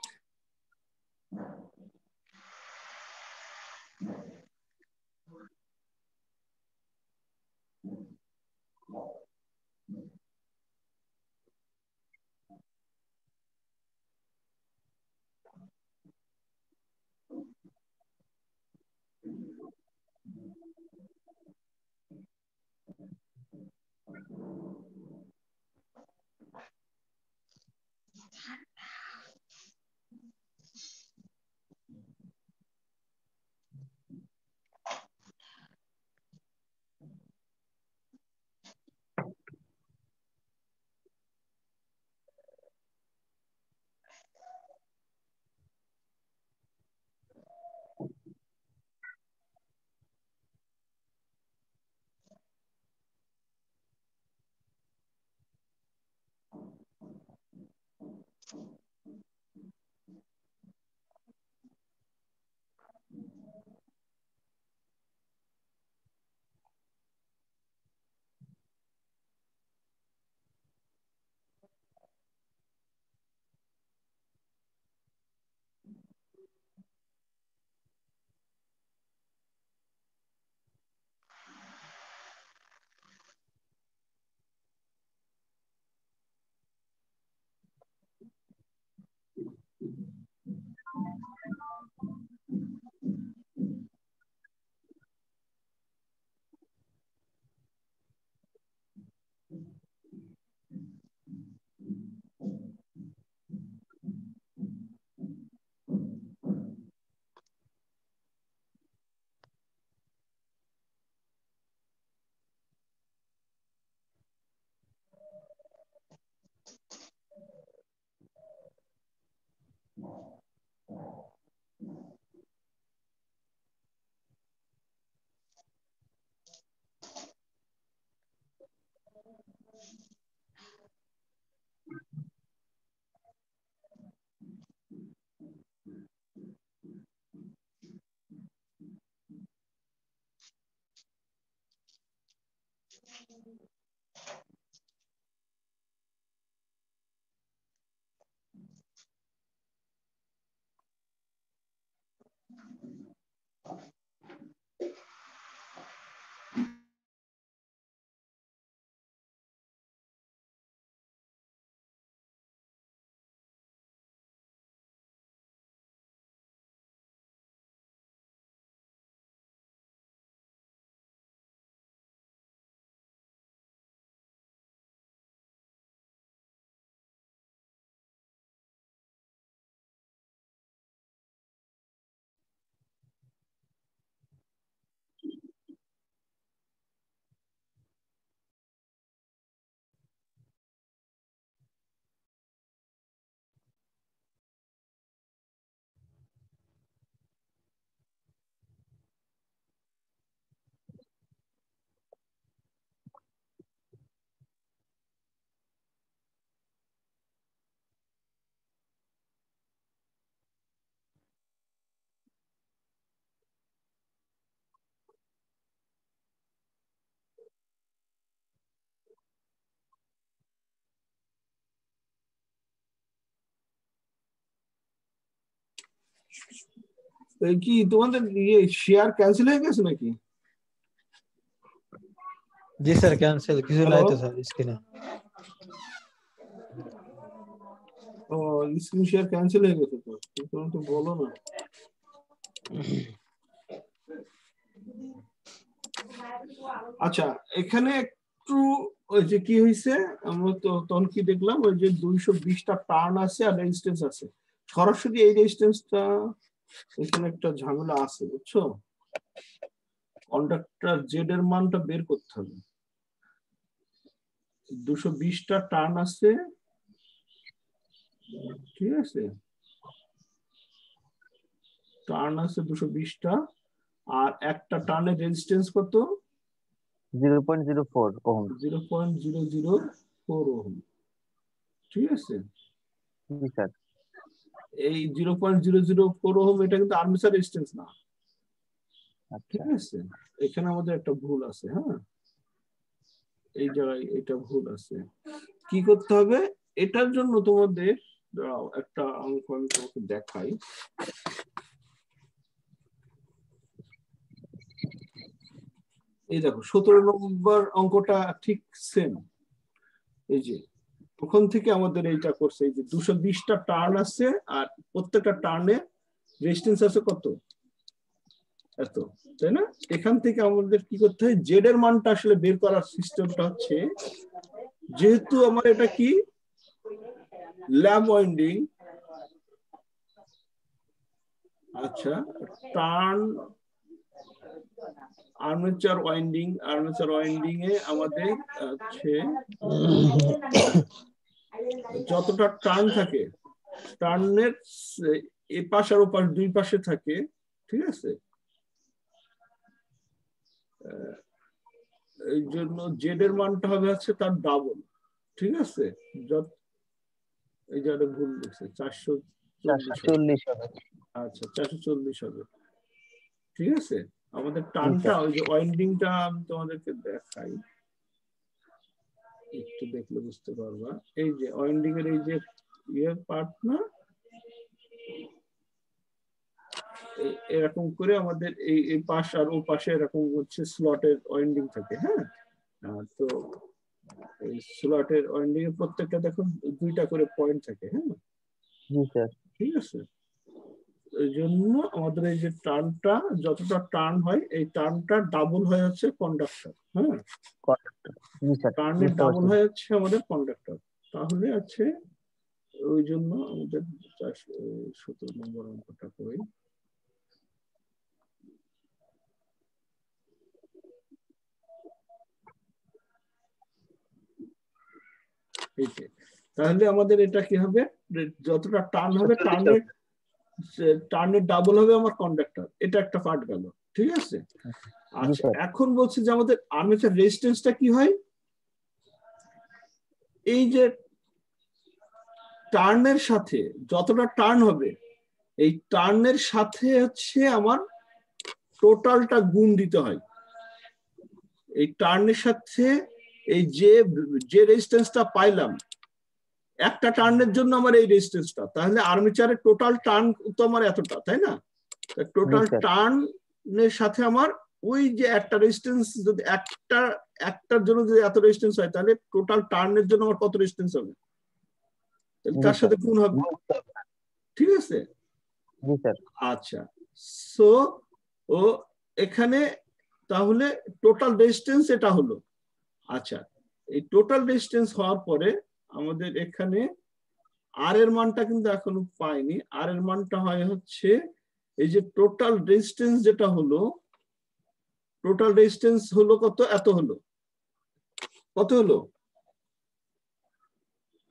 এই কি তোমাদের ইয়ে শেয়ার ক্যান্সেল হয়ে গেছে নাকি? জি স্যার ক্যান্সেল কিছু নাই তো স্যার স্ক্রিনে। ও স্ক্রিন শেয়ার ক্যান্সেল হয়ে গেছে তো তুমি তো বলো না। আচ্ছা এখানে একটু ওই যে কি হয়েছে আমরা তো তখন কি দেখলাম ওই যে 220টা টার্ন আছে আর রেজিস্ট্যান্স আছে সরাসরি এই রেজিস্ট্যান্সটা এখানে একটা ঝামেলা আছে বুঝছো কন্ডাক্টর জেড এর মানটা বের করতে হবে 220টা টার্ন আছে ঠিক আছে টার্ন আছে 220টা আর একটা টার্নের রেজিস্ট্যান্স কত 0.04 ওহম 0.004 ওহম ঠিক আছে জি স্যার এই 0.004 ওহম এটা কিন্তু আর্মেচার রেজিস্ট্যান্স না ঠিক আছে এখানে আমাদের একটা ভুল আছে হ্যাঁ এই জায়গায় এটা ভুল আছে কি করতে হবে এটার জন্য তোমাদের একটা অঙ্ক আমি তোমাকে দেখাই এই দেখো 17 নম্বর অঙ্কটা ঠিক সেম এই যে তখন থেকে আমাদের এইটা করছে এই যে 220টা টার্ন আছে আর প্রত্যেকটা টার্নে রেজিস্ট্যান্স আছে কত এত তাই না এখান থেকে আমাদের কি করতে হয় জেড এর মানটা আসলে বের করার সিস্টেমটা হচ্ছে যেহেতু আমার এটা কি ল্যাব ওয়াইন্ডিং আচ্ছা টার্ন আর্মেচার ওয়াইন্ডিং এ আমাদের আছে যতটা টার্ন থাকে টার্নের এ পাশ আর ওপাশ দুই পাশে থাকে ঠিক আছে এই জন্য জেড এর মানটা হবে হচ্ছে তার ডাবল ঠিক আছে এই যে ভুল লিখছে 440 হবে আচ্ছা 440 হবে ঠিক আছে আমাদের টার্নটা ওই যে ওয়াইন্ডিংটা আমি তোমাদেরকে দেখাই একটু দেখলে বুঝতে পারবা এই যে ওয়াইন্ডিং এর এই যে ইয়ে পার্ট না এরকম করে আমাদের এই পাশ আর ও পাশে এরকম হচ্ছে স্লটের ওয়াইন্ডিং থাকে হ্যাঁ তো এই স্লটের ওয়াইন্ডিং এর প্রত্যেকটা দেখো দুইটা করে পয়েন্ট থাকে হ্যাঁ জি স্যার ঠিক আছে এই জন্য আমাদের এই যে টার্নটা যতটা টার্ন হয় এই টার্নটা ডাবল হয়ে যাচ্ছে কন্ডাক্টর হ্যাঁ কন্ডাক্টর জি স্যার টার্নের ডাবল হয়ে যাচ্ছে আমাদের কন্ডাক্টর তাহলে আছে ওই জন্য আমাদের 17 নম্বর অঙ্কটা করি তাহলে আমাদের এটা কি হবে যতটা টার্ন হবে টার্নের ডাবল হবে আমার কন্ডাক্টর এটা একটা পার্ট গেল ঠিক আছে আচ্ছা এখন বলছি যে আমাদের আর্মেচার রেজিস্ট্যান্সটা কি হয় এই যে টার্নের সাথে যতটা টার্ন হবে এই টার্নের সাথে হচ্ছে আমার টোটালটা গুণ দিতে হয় এই টার্নের সাথে এই যে রেজিস্ট্যান্সটা পাইলাম একটা টার্নের জন্য আমার এই রেজিস্ট্যান্সটা তাহলে আর্মেচারের টোটাল টার্ন তো আমার এতটা তাই না টোটাল টার্নের সাথে আমার ওই যে একটা রেজিস্ট্যান্স যদি একটার জন্য যদি এত রেজিস্ট্যান্স হয় তাহলে টোটাল টার্নের জন্য আমার কত রেজিস্ট্যান্স হবে তার সাথে গুণ হবে ঠিক আছে আচ্ছা সো ও এখানে তাহলে টোটাল রেজিস্ট্যান্স এটা হলো আচ্ছা এই টোটাল রেজিস্ট্যান্স হওয়ার পরে আমাদের এখানে আর এর মানটা কিন্তু এখনো পাইনি আর এর মানটা হয় হচ্ছে এই যে টোটাল রেজিস্ট্যান্স যেটা হলো টোটাল রেজিস্ট্যান্স হলো কত এত হলো কত হলো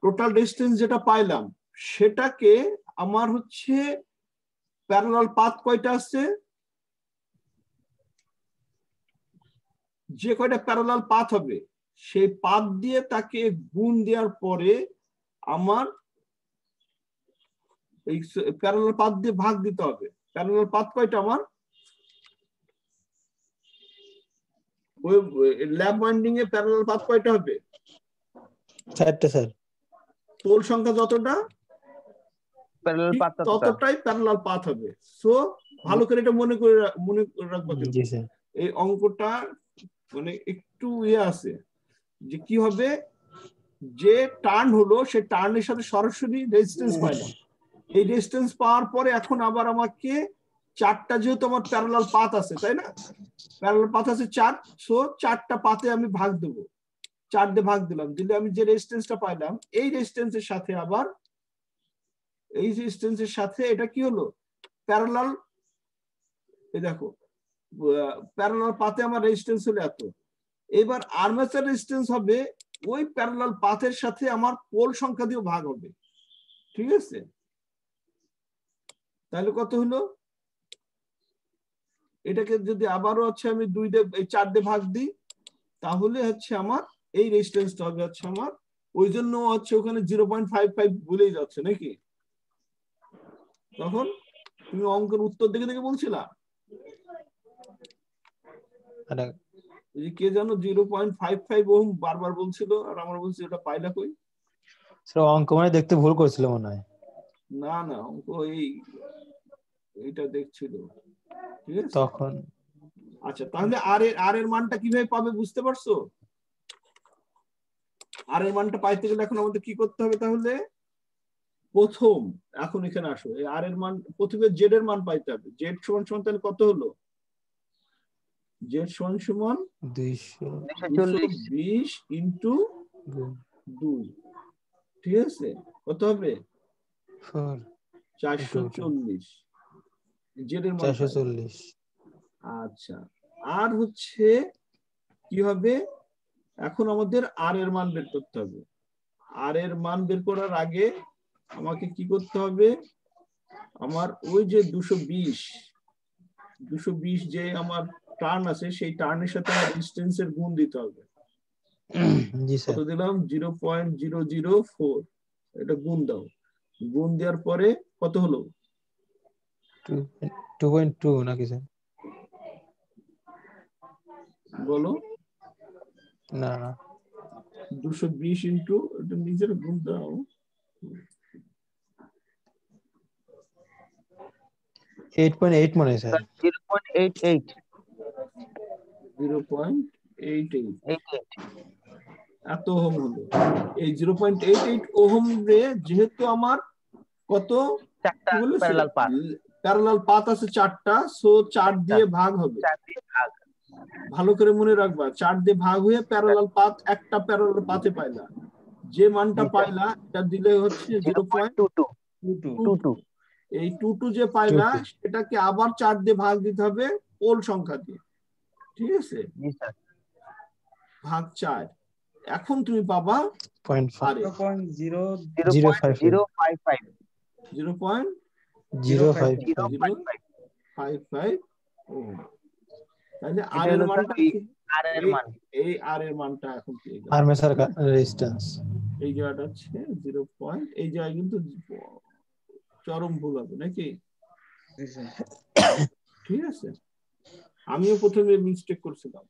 টোটাল রেজিস্ট্যান্স যেটা পাইলাম সেটাকে আমার হচ্ছে প্যারালাল পাথ কয়টা আছে যে কয়টা প্যারালাল পাথ হবে সেই পাথ দিয়ে তাকে গুণ দেওয়ার পরে আমার এই প্যারালাল পাথ দিয়ে ভাগ দিতে হবে প্যারালাল পাথ কয়টা আমার ওই ল্যাব ওয়াইন্ডিং এ প্যারালাল পাথ কয়টা হবে 4টা স্যার পোল সংখ্যা যতটা প্যারালাল পাথ ততটাই প্যারালাল পাথ হবে সো ভালো করে এটা মনে রাখবা জি স্যার এই অঙ্কটা মানে একটু ইয়ে আছে যে কি হবে যে টার্ন হলো সেই টার্নের সাথে সরাসরি রেজিস্ট্যান্স পাইলাম এই রেজিস্ট্যান্স পাওয়ার পরে এখন আবার আমাকে চারটা যেহেতু আমার প্যারালাল পাথ আছে, তাই না? প্যারালাল পাথ আছে 4, সো 4টা পাথে আমি ভাগ দেব, 4 দিয়ে ভাগ দিলাম, দিলে আমি যে রেজিস্ট্যান্সটা পাইলাম এই রেজিস্ট্যান্সের সাথে আবার এই রেজিস্ট্যান্সের সাথে এটা কি হলো প্যারালাল, এই দেখো প্যারালাল পাথে আমার রেজিস্ট্যান্স হলো এত। এবার আর্মেচার রেজিস্ট্যান্স হবে ওই প্যারালাল পাথের সাথে আমার পোল সংখ্যা দিয়ে ভাগ হবে, ঠিক আছে? তাহলে কত হলো? এটাকে যদি আবারও হচ্ছে আমি 2 দিয়ে 4 দিয়ে ভাগ দিই, তাহলে হচ্ছে আমার এই রেজিস্ট্যান্সটা হবে হচ্ছে আমার, ওই জন্য হচ্ছে ওখানে 0.55 ভুলেই যাচ্ছে নাকি? তখন তুমি অঙ্কের উত্তর দেখে দেখে বলছিলা কে জানো 0.55 ওহম বারবার বলছিল, আর আমরা বলছি ওটা পাইলা কই? স্যার অঙ্ক মানে দেখতে ভুল করেছিল মনে হয়। না না, অঙ্ক এইটা দেখছিল, ঠিক আছে তখন। আচ্ছা, তাহলে আর এর মানটা কিভাবে পাবে বুঝতে পারছো? আর এর মানটা পাইতে গেলে এখন আমাদের কি করতে হবে? তাহলে প্রথম এখন এখানে আসো, এই আর এর মান প্রথমে জেড এর মান পাইতে হবে। জেড সমান সমান তাহলে কত হলো? জেড সমান সমান 220 ইন্টু 2, ঠিক আছে? কত হবে? 440 জেড এর মান 440। আচ্ছা, আর হচ্ছে কি হবে এখন আমাদের আর এর মান বের করতে হবে। আর এর মান বের করার আগে আমাকে কি করতে হবে? আমার ওই যে 220 যে আমার টার্ন আছে সেই টার্নের সাথে আমার রেজিস্ট্যান্সের গুণ দিতে হবে। জি স্যার। কত দিলাম? 0.004, এটা গুণ দাও। গুণ দেওয়ার পরে কত হলো? 2.2 নাকি স্যার? বলো। না না, 220 ইন্টু এটা নিজের গুণ দাও। 8.8 মনে হয় স্যার। 0.88 0.88 এত ওহম হলো। এই 0.88 ওহম রে যেহেতু আমার কত চারটা প্যারালাল পাথ, প্যারালাল পাথ আছে 4টা, সো 4 দিয়ে ভাগ হবে। 4 দিয়ে ভাগ। ভালো করে মনে রাখবা, 4 দিয়ে ভাগ হয়ে প্যারালাল পাথ একটা প্যারালাল পাথে পাইলা, যে মানটা পাইলা এটা দিলে হচ্ছে 0.22 এই 22 যে পাইলা সেটাকে আবার 4 দিয়ে ভাগ দিতে হবে পোল সংখ্যা দিয়ে, ঠিক আছে? জি স্যার। ভাগ 4, এখন তুমি পাবা 0.055 ওহম। তাহলে আর এর মানটা এই আর এর মানটা এখন পেয়ে গেল। আর্মেচার রেজিস্ট্যান্স এই জায়গাটা হচ্ছে 0. এই জায়গায় কিন্তু চরম ভুল হবে নাকি? ঠিক আছে, আমিও প্রথমে মিস্টেক করছিলাম,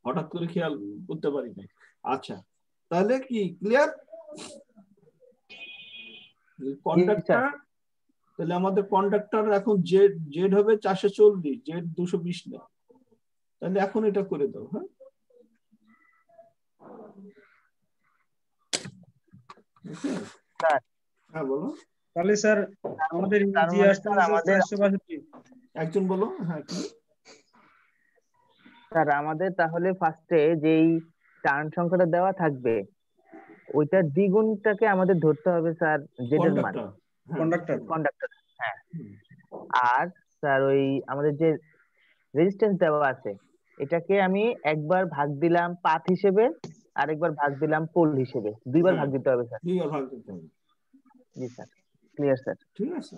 হঠাৎ করে খেয়াল করতে পারি নাই। আচ্ছা, তাহলে কি ক্লিয়ার? কন্ডাক্টর, তাহলে আমাদের কন্ডাক্টর এখন জেড হবে 440, জেড 220 না। তাহলে এখন এটা করে দাও। হ্যাঁ হ্যাঁ বলো। তাহলে স্যার আমাদের ইজি আসছে 462। একজন বলো। হ্যাঁ কি স্যার আমাদের তাহলে ফার্স্টে যেই টার্ন সংখ্যাটা দেওয়া থাকবে ওইটার দ্বিগুণটাকে আমাদের ধরতে হবে স্যার জেড এর মান, কন্ডাক্টর। হ্যাঁ, আর স্যার ওই আমাদের যে রেজিস্ট্যান্স দেওয়া আছে এটাকে আমি একবার ভাগ দিলাম পাথ হিসেবে, আর একবার ভাগ দিলাম পোল হিসেবে, দুইবার ভাগ দিতে হবে স্যার। দুইবার ভাগ দিতে হবে। জি স্যার, ক্লিয়ার স্যার। ঠিক আছে,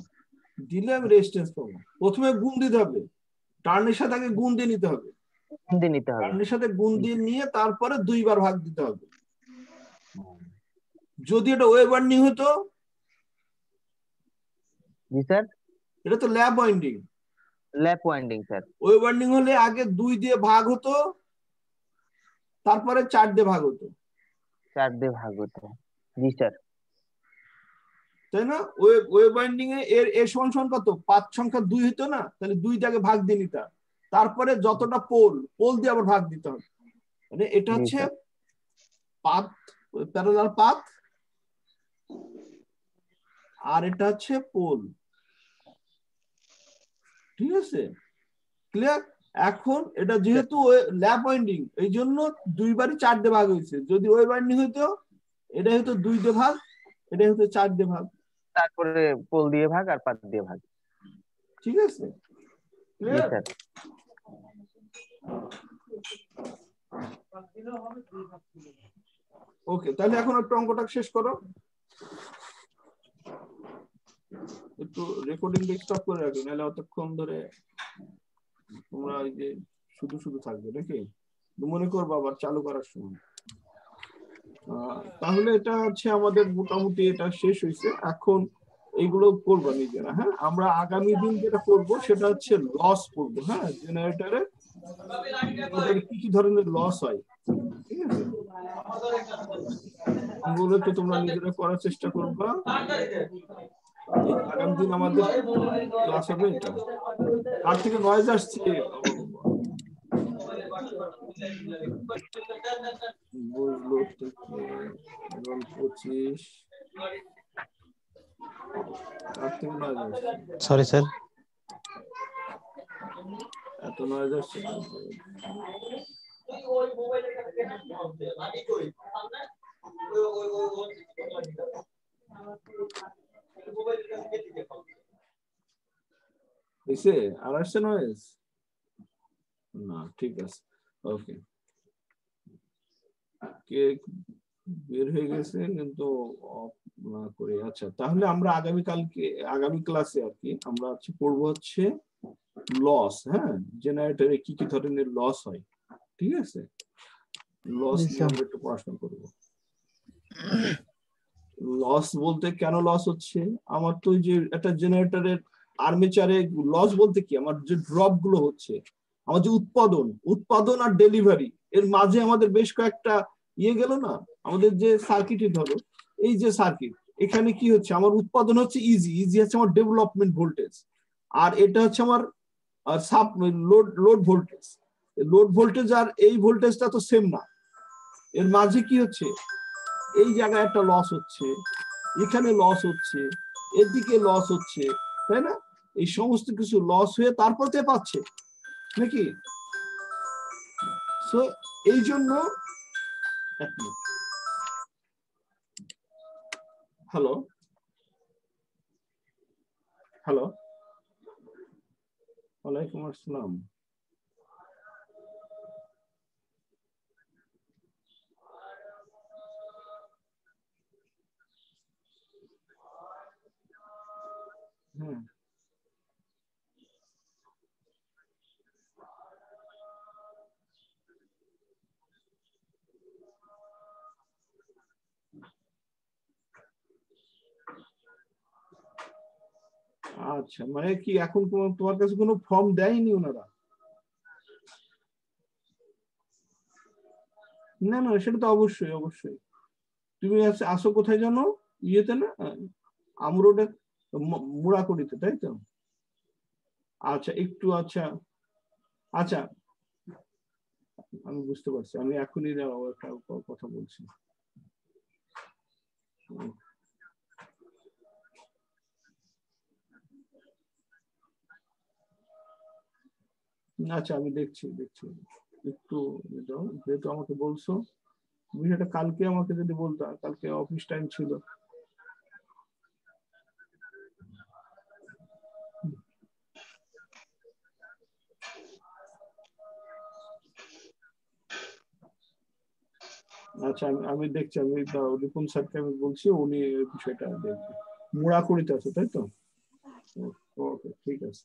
দিলে আমি রেজিস্ট্যান্স পাবো। প্রথমে গুণ দিতে হবে, টার্নের সাথে আগে গুণ দিয়ে নিতে হবে, টার্নের সাথে গুণ দিয়ে নিয়ে তারপরে দুইবার ভাগ দিতে হবে। যদি এটা ওয়েভ ওয়াইন্ডিং হতো, জি স্যার, এটা তো ল্যাপ ওয়াইন্ডিং। ল্যাপ ওয়াইন্ডিং স্যার। ওয়েভ ওয়াইন্ডিং হলে আগে 2 দিয়ে ভাগ হতো, তারপরে 4 দিয়ে ভাগ হতো। 4 দিয়ে ভাগ হতো, জি স্যার। তাই না? ওয়েভ ওয়াইন্ডিং এ এর সমান সমান কত? 5 সংখ্যা 2 হতো না? তাহলে 2 দিয়ে আগে ভাগ দিয়ে নিতা, তারপরে যতটা পোল দিয়ে আবার ভাগ দিতে হবে। মানে এটা হচ্ছে পাথ, প্যারালাল পাথ, আর এটা হচ্ছে পোল। ঠিক আছে, ক্লিয়ার? এখন এটা যেহেতু ল্যাপ ওয়াইন্ডিং, এই জন্য দুইবারই 4 দিয়ে ভাগ হয়েছে। যদি ওই ওয়াইন্ডিং হইতো, এটা হয়তো 2 দিয়ে ভাগ, এটা হয়তো 4 দিয়ে ভাগ, তারপরে পোল দিয়ে ভাগ আর পাত দিয়ে ভাগ। ঠিক আছে, জি ক্লিয়ার? স্যার। ওকে, তাহলে এখন একটু অঙ্কটা শেষ করো, একটু রেকর্ডিং স্টপ করে রাখি, নাহলে অতক্ষণ ধরে তোমরা এই যে শুধু শুধু থাকবে নাকি, মনে করবো আবার চালু করার সময়। তাহলে এটা হচ্ছে আমাদের মোটামুটি এটা শেষ হয়েছে। এখন এইগুলো করবো নিজেরা। হ্যাঁ, আমরা আগামী দিন যেটা করব সেটা হচ্ছে লস করবো। হ্যাঁ, জেনারেটরে কি কি ধরনের লস হয়, ঠিক আছে, ওগুলো তো তোমরা নিজেরা করার চেষ্টা করবা। আগামী দিন আমাদের ক্লাস হবে এটা। আর থেকে নয়েজ আসছে, বুঝলো? 25 আর থেকে নয়েজ আসছে। Sorry sir. এত নয়েজ আসছে। আর আসছে নয়েজ না? ঠিক আছে, ওকে। কেক বের হয়ে গেছে কিন্তু অফ না করে। আচ্ছা, তাহলে আমরা আগামী ক্লাসে আর কি আমরা পড়বো হচ্ছে লস। হ্যাঁ, জেনারেটরে কি কি ধরনের লস হয়, ঠিক আছে, লস নিয়ে আমরা একটু পড়াশোনা করবো। লস বলতে কেন লস হচ্ছে, আমার তো যে একটা জেনারেটরের আর্মেচারে লস বলতে কি, আমার যে ড্রপ গুলো হচ্ছে, আমার যে উৎপাদন আর ডেলিভারি এর মাঝে আমাদের বেশ কয়েকটা গেল না। আমাদের যে সার্কিটে ধরো, এই যে সার্কিট, এখানে কি হচ্ছে, আমার উৎপাদন হচ্ছে ইজি হচ্ছে আমার ডেভেলপমেন্ট ভোল্টেজ, আর এটা হচ্ছে আমার লোড ভোল্টেজ আর এই ভোল্টেজটা তো সেম না। এর মাঝে কি হচ্ছে, এই জায়গায় একটা লস হচ্ছে, এখানে লস হচ্ছে, এদিকে লস হচ্ছে, তাই না? এই সমস্ত কিছু লস হয়ে তারপর তে পাচ্ছে নাকি। সো এই জন্য হ্যালো ওয়ালাইকুম আসসালাম। হ্যাঁ, আচ্ছা, মানে কি এখন তোমার কাছে কোনো ফর্ম দেয়নি ওনারা? না না, সেটা তো অবশ্যই। তুমি আসো কোথায় জানো, ইয়েতে না, আমরোডে, মুড়াকুড়িতে, তাই তো? আচ্ছা, একটু আচ্ছা আচ্ছা, আমি বুঝতে পারছি, আমি এখনই একটা কথা বলছি। আচ্ছা, আমি দেখছি একটু যেহেতু আমাকে বলছো বিষয়টা, কালকে আমাকে যদি বলতো, কালকে অফিস টাইম ছিল। আচ্ছা, আমি দেখছি, আমি রিপুন স্যারকে আমি বলছি, উনি বিষয়টা দেখবেন। মুড়াকুড়িতে আছে, তাই তো? ওকে, ঠিক আছে।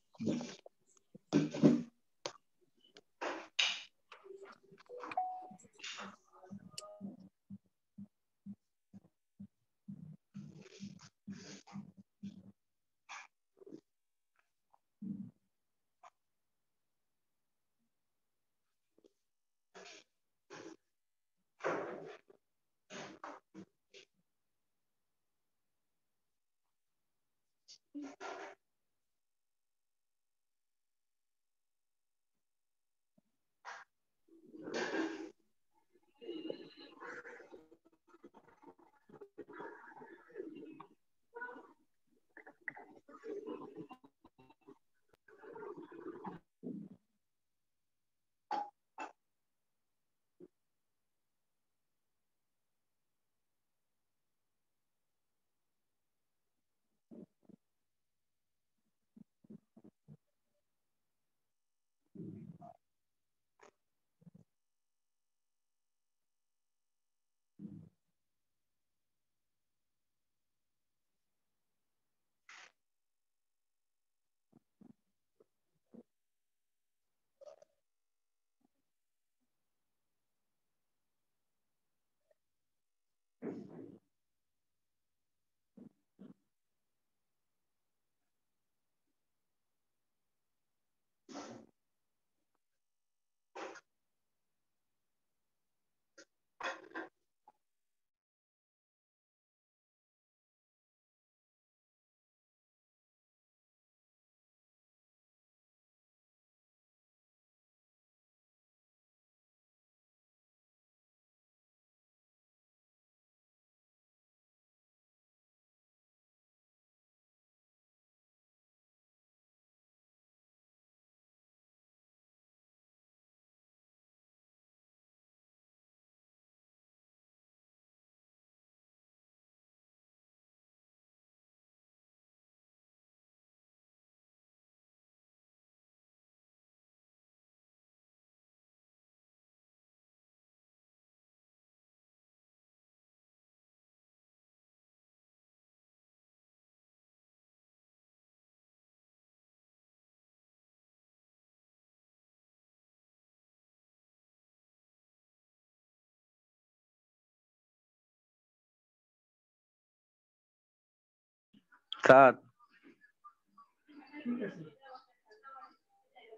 7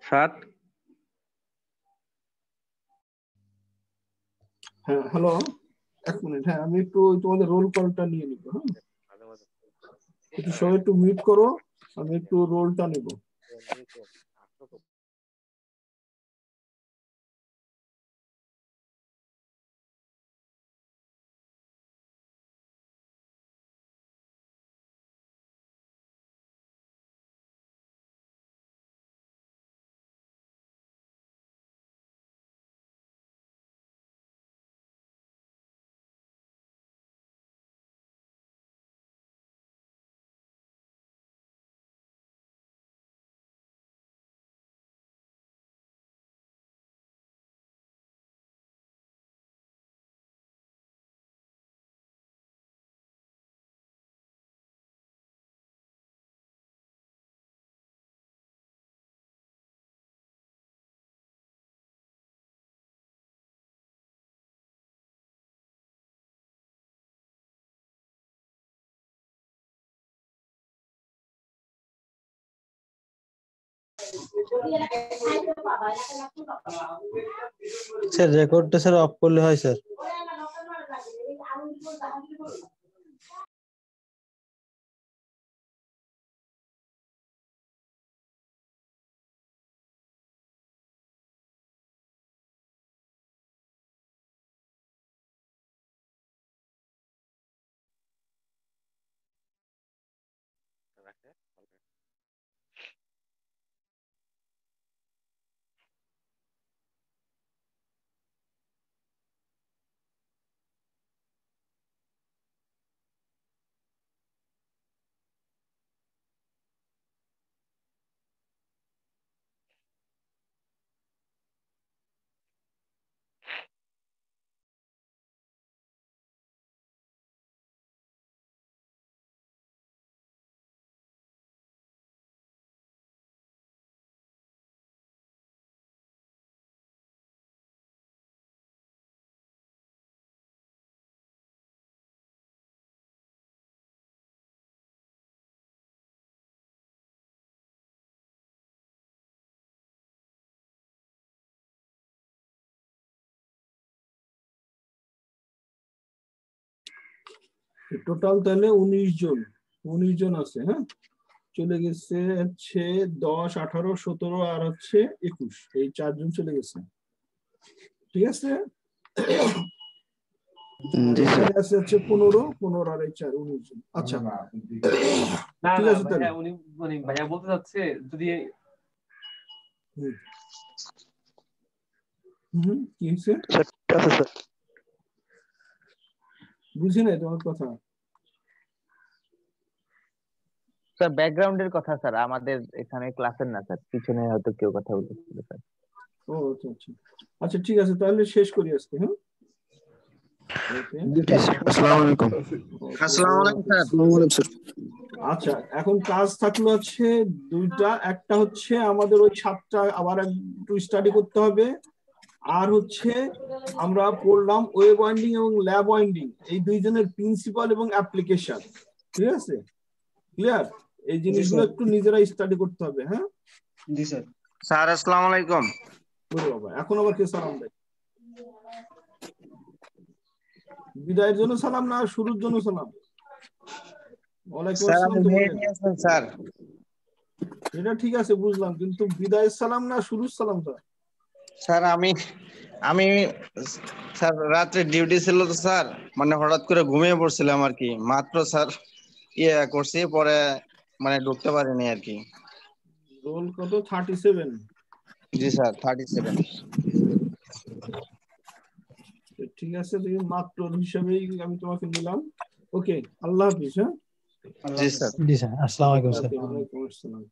7 হ্যাঁ হ্যালো, এক মিনিট। হ্যাঁ আমি একটু তোমাদের রোল কলটা নিয়ে নিবো। হ্যাঁ একটু সবাই একটু মিউট করো, আমি একটু রোলটা নেব। স্যার রেকর্ডটা স্যার অফ করলে হয় স্যার? টোটাল তাহলে 19 জন আছে। হ্যাঁ চলে গেছে হচ্ছে 10, 18, 17 আর হচ্ছে 21, এই 4 জন চলে গেছে। ঠিক আছে, এখানে আছে হচ্ছে 15 আর এই 4, 19 জন। আচ্ছা ঠিক আছে তাহলে উনি ভাইয়া বলতে চাচ্ছে যদি কি হয়েছে বুঝি নাই তোমার কথা। স্যার ব্যাকগ্রাউন্ডের কথা স্যার, আমাদের এখানে ক্লাসের না স্যার, পিছনে হয়তো কেউ কথা বলতেছিল স্যার। ও আচ্ছা আচ্ছা আচ্ছা ঠিক আছে তাহলে শেষ করি আজকে। হ্যাঁ আসসালামু আলাইকুম। আসসালামু আলাইকুম স্যার। আসসালামু আলাইকুম স্যার। আচ্ছা এখন কাজ থাকলো হচ্ছে দুইটা, একটা হচ্ছে আমাদের ওই 7টা আবার একটু স্টাডি করতে হবে, আর হচ্ছে আমরা পড়লাম ওয়েব ওয়াইন্ডিং এবং ল্যাব ওয়াইন্ডিং এই দুইজনের প্রিন্সিপাল এবং অ্যাপ্লিকেশন। ঠিক আছে, ক্লিয়ার? এই জিনিসগুলো একটু নিজেরা স্টাডি করতে হবে। হ্যাঁ জি স্যার। স্যার আসসালামু আলাইকুম। ওরে বাবা, এখন আবার কে সালাম দেয়? বিদায়ের জন্য সালাম না শুরুর জন্য সালাম? ওয়ালাইকুম আসসালাম তো বলেন। স্যার এটা ঠিক আছে বুঝলাম, কিন্তু বিদায়ের সালাম না শুরুর সালাম? স্যার আমি স্যার রাত্রে ডিউটি ছিল তো স্যার, মানে হঠাৎ করে ঘুমিয়ে পড়ছিলাম আর কি, মাত্র স্যার করছি, পরে মানে ঢুকতে পারিনি আর কি। রোল কত? 37? জি স্যার 37। ঠিক আছে, তুমি মাত্র হিসাবেই আমি তোমাকে নিলাম। ওকে, আল্লাহ হাফিজ। হ্যাঁ জি স্যার। জি স্যার, আসসালামু আলাইকুম স্যার। ওয়ালাইকুম আসসালাম।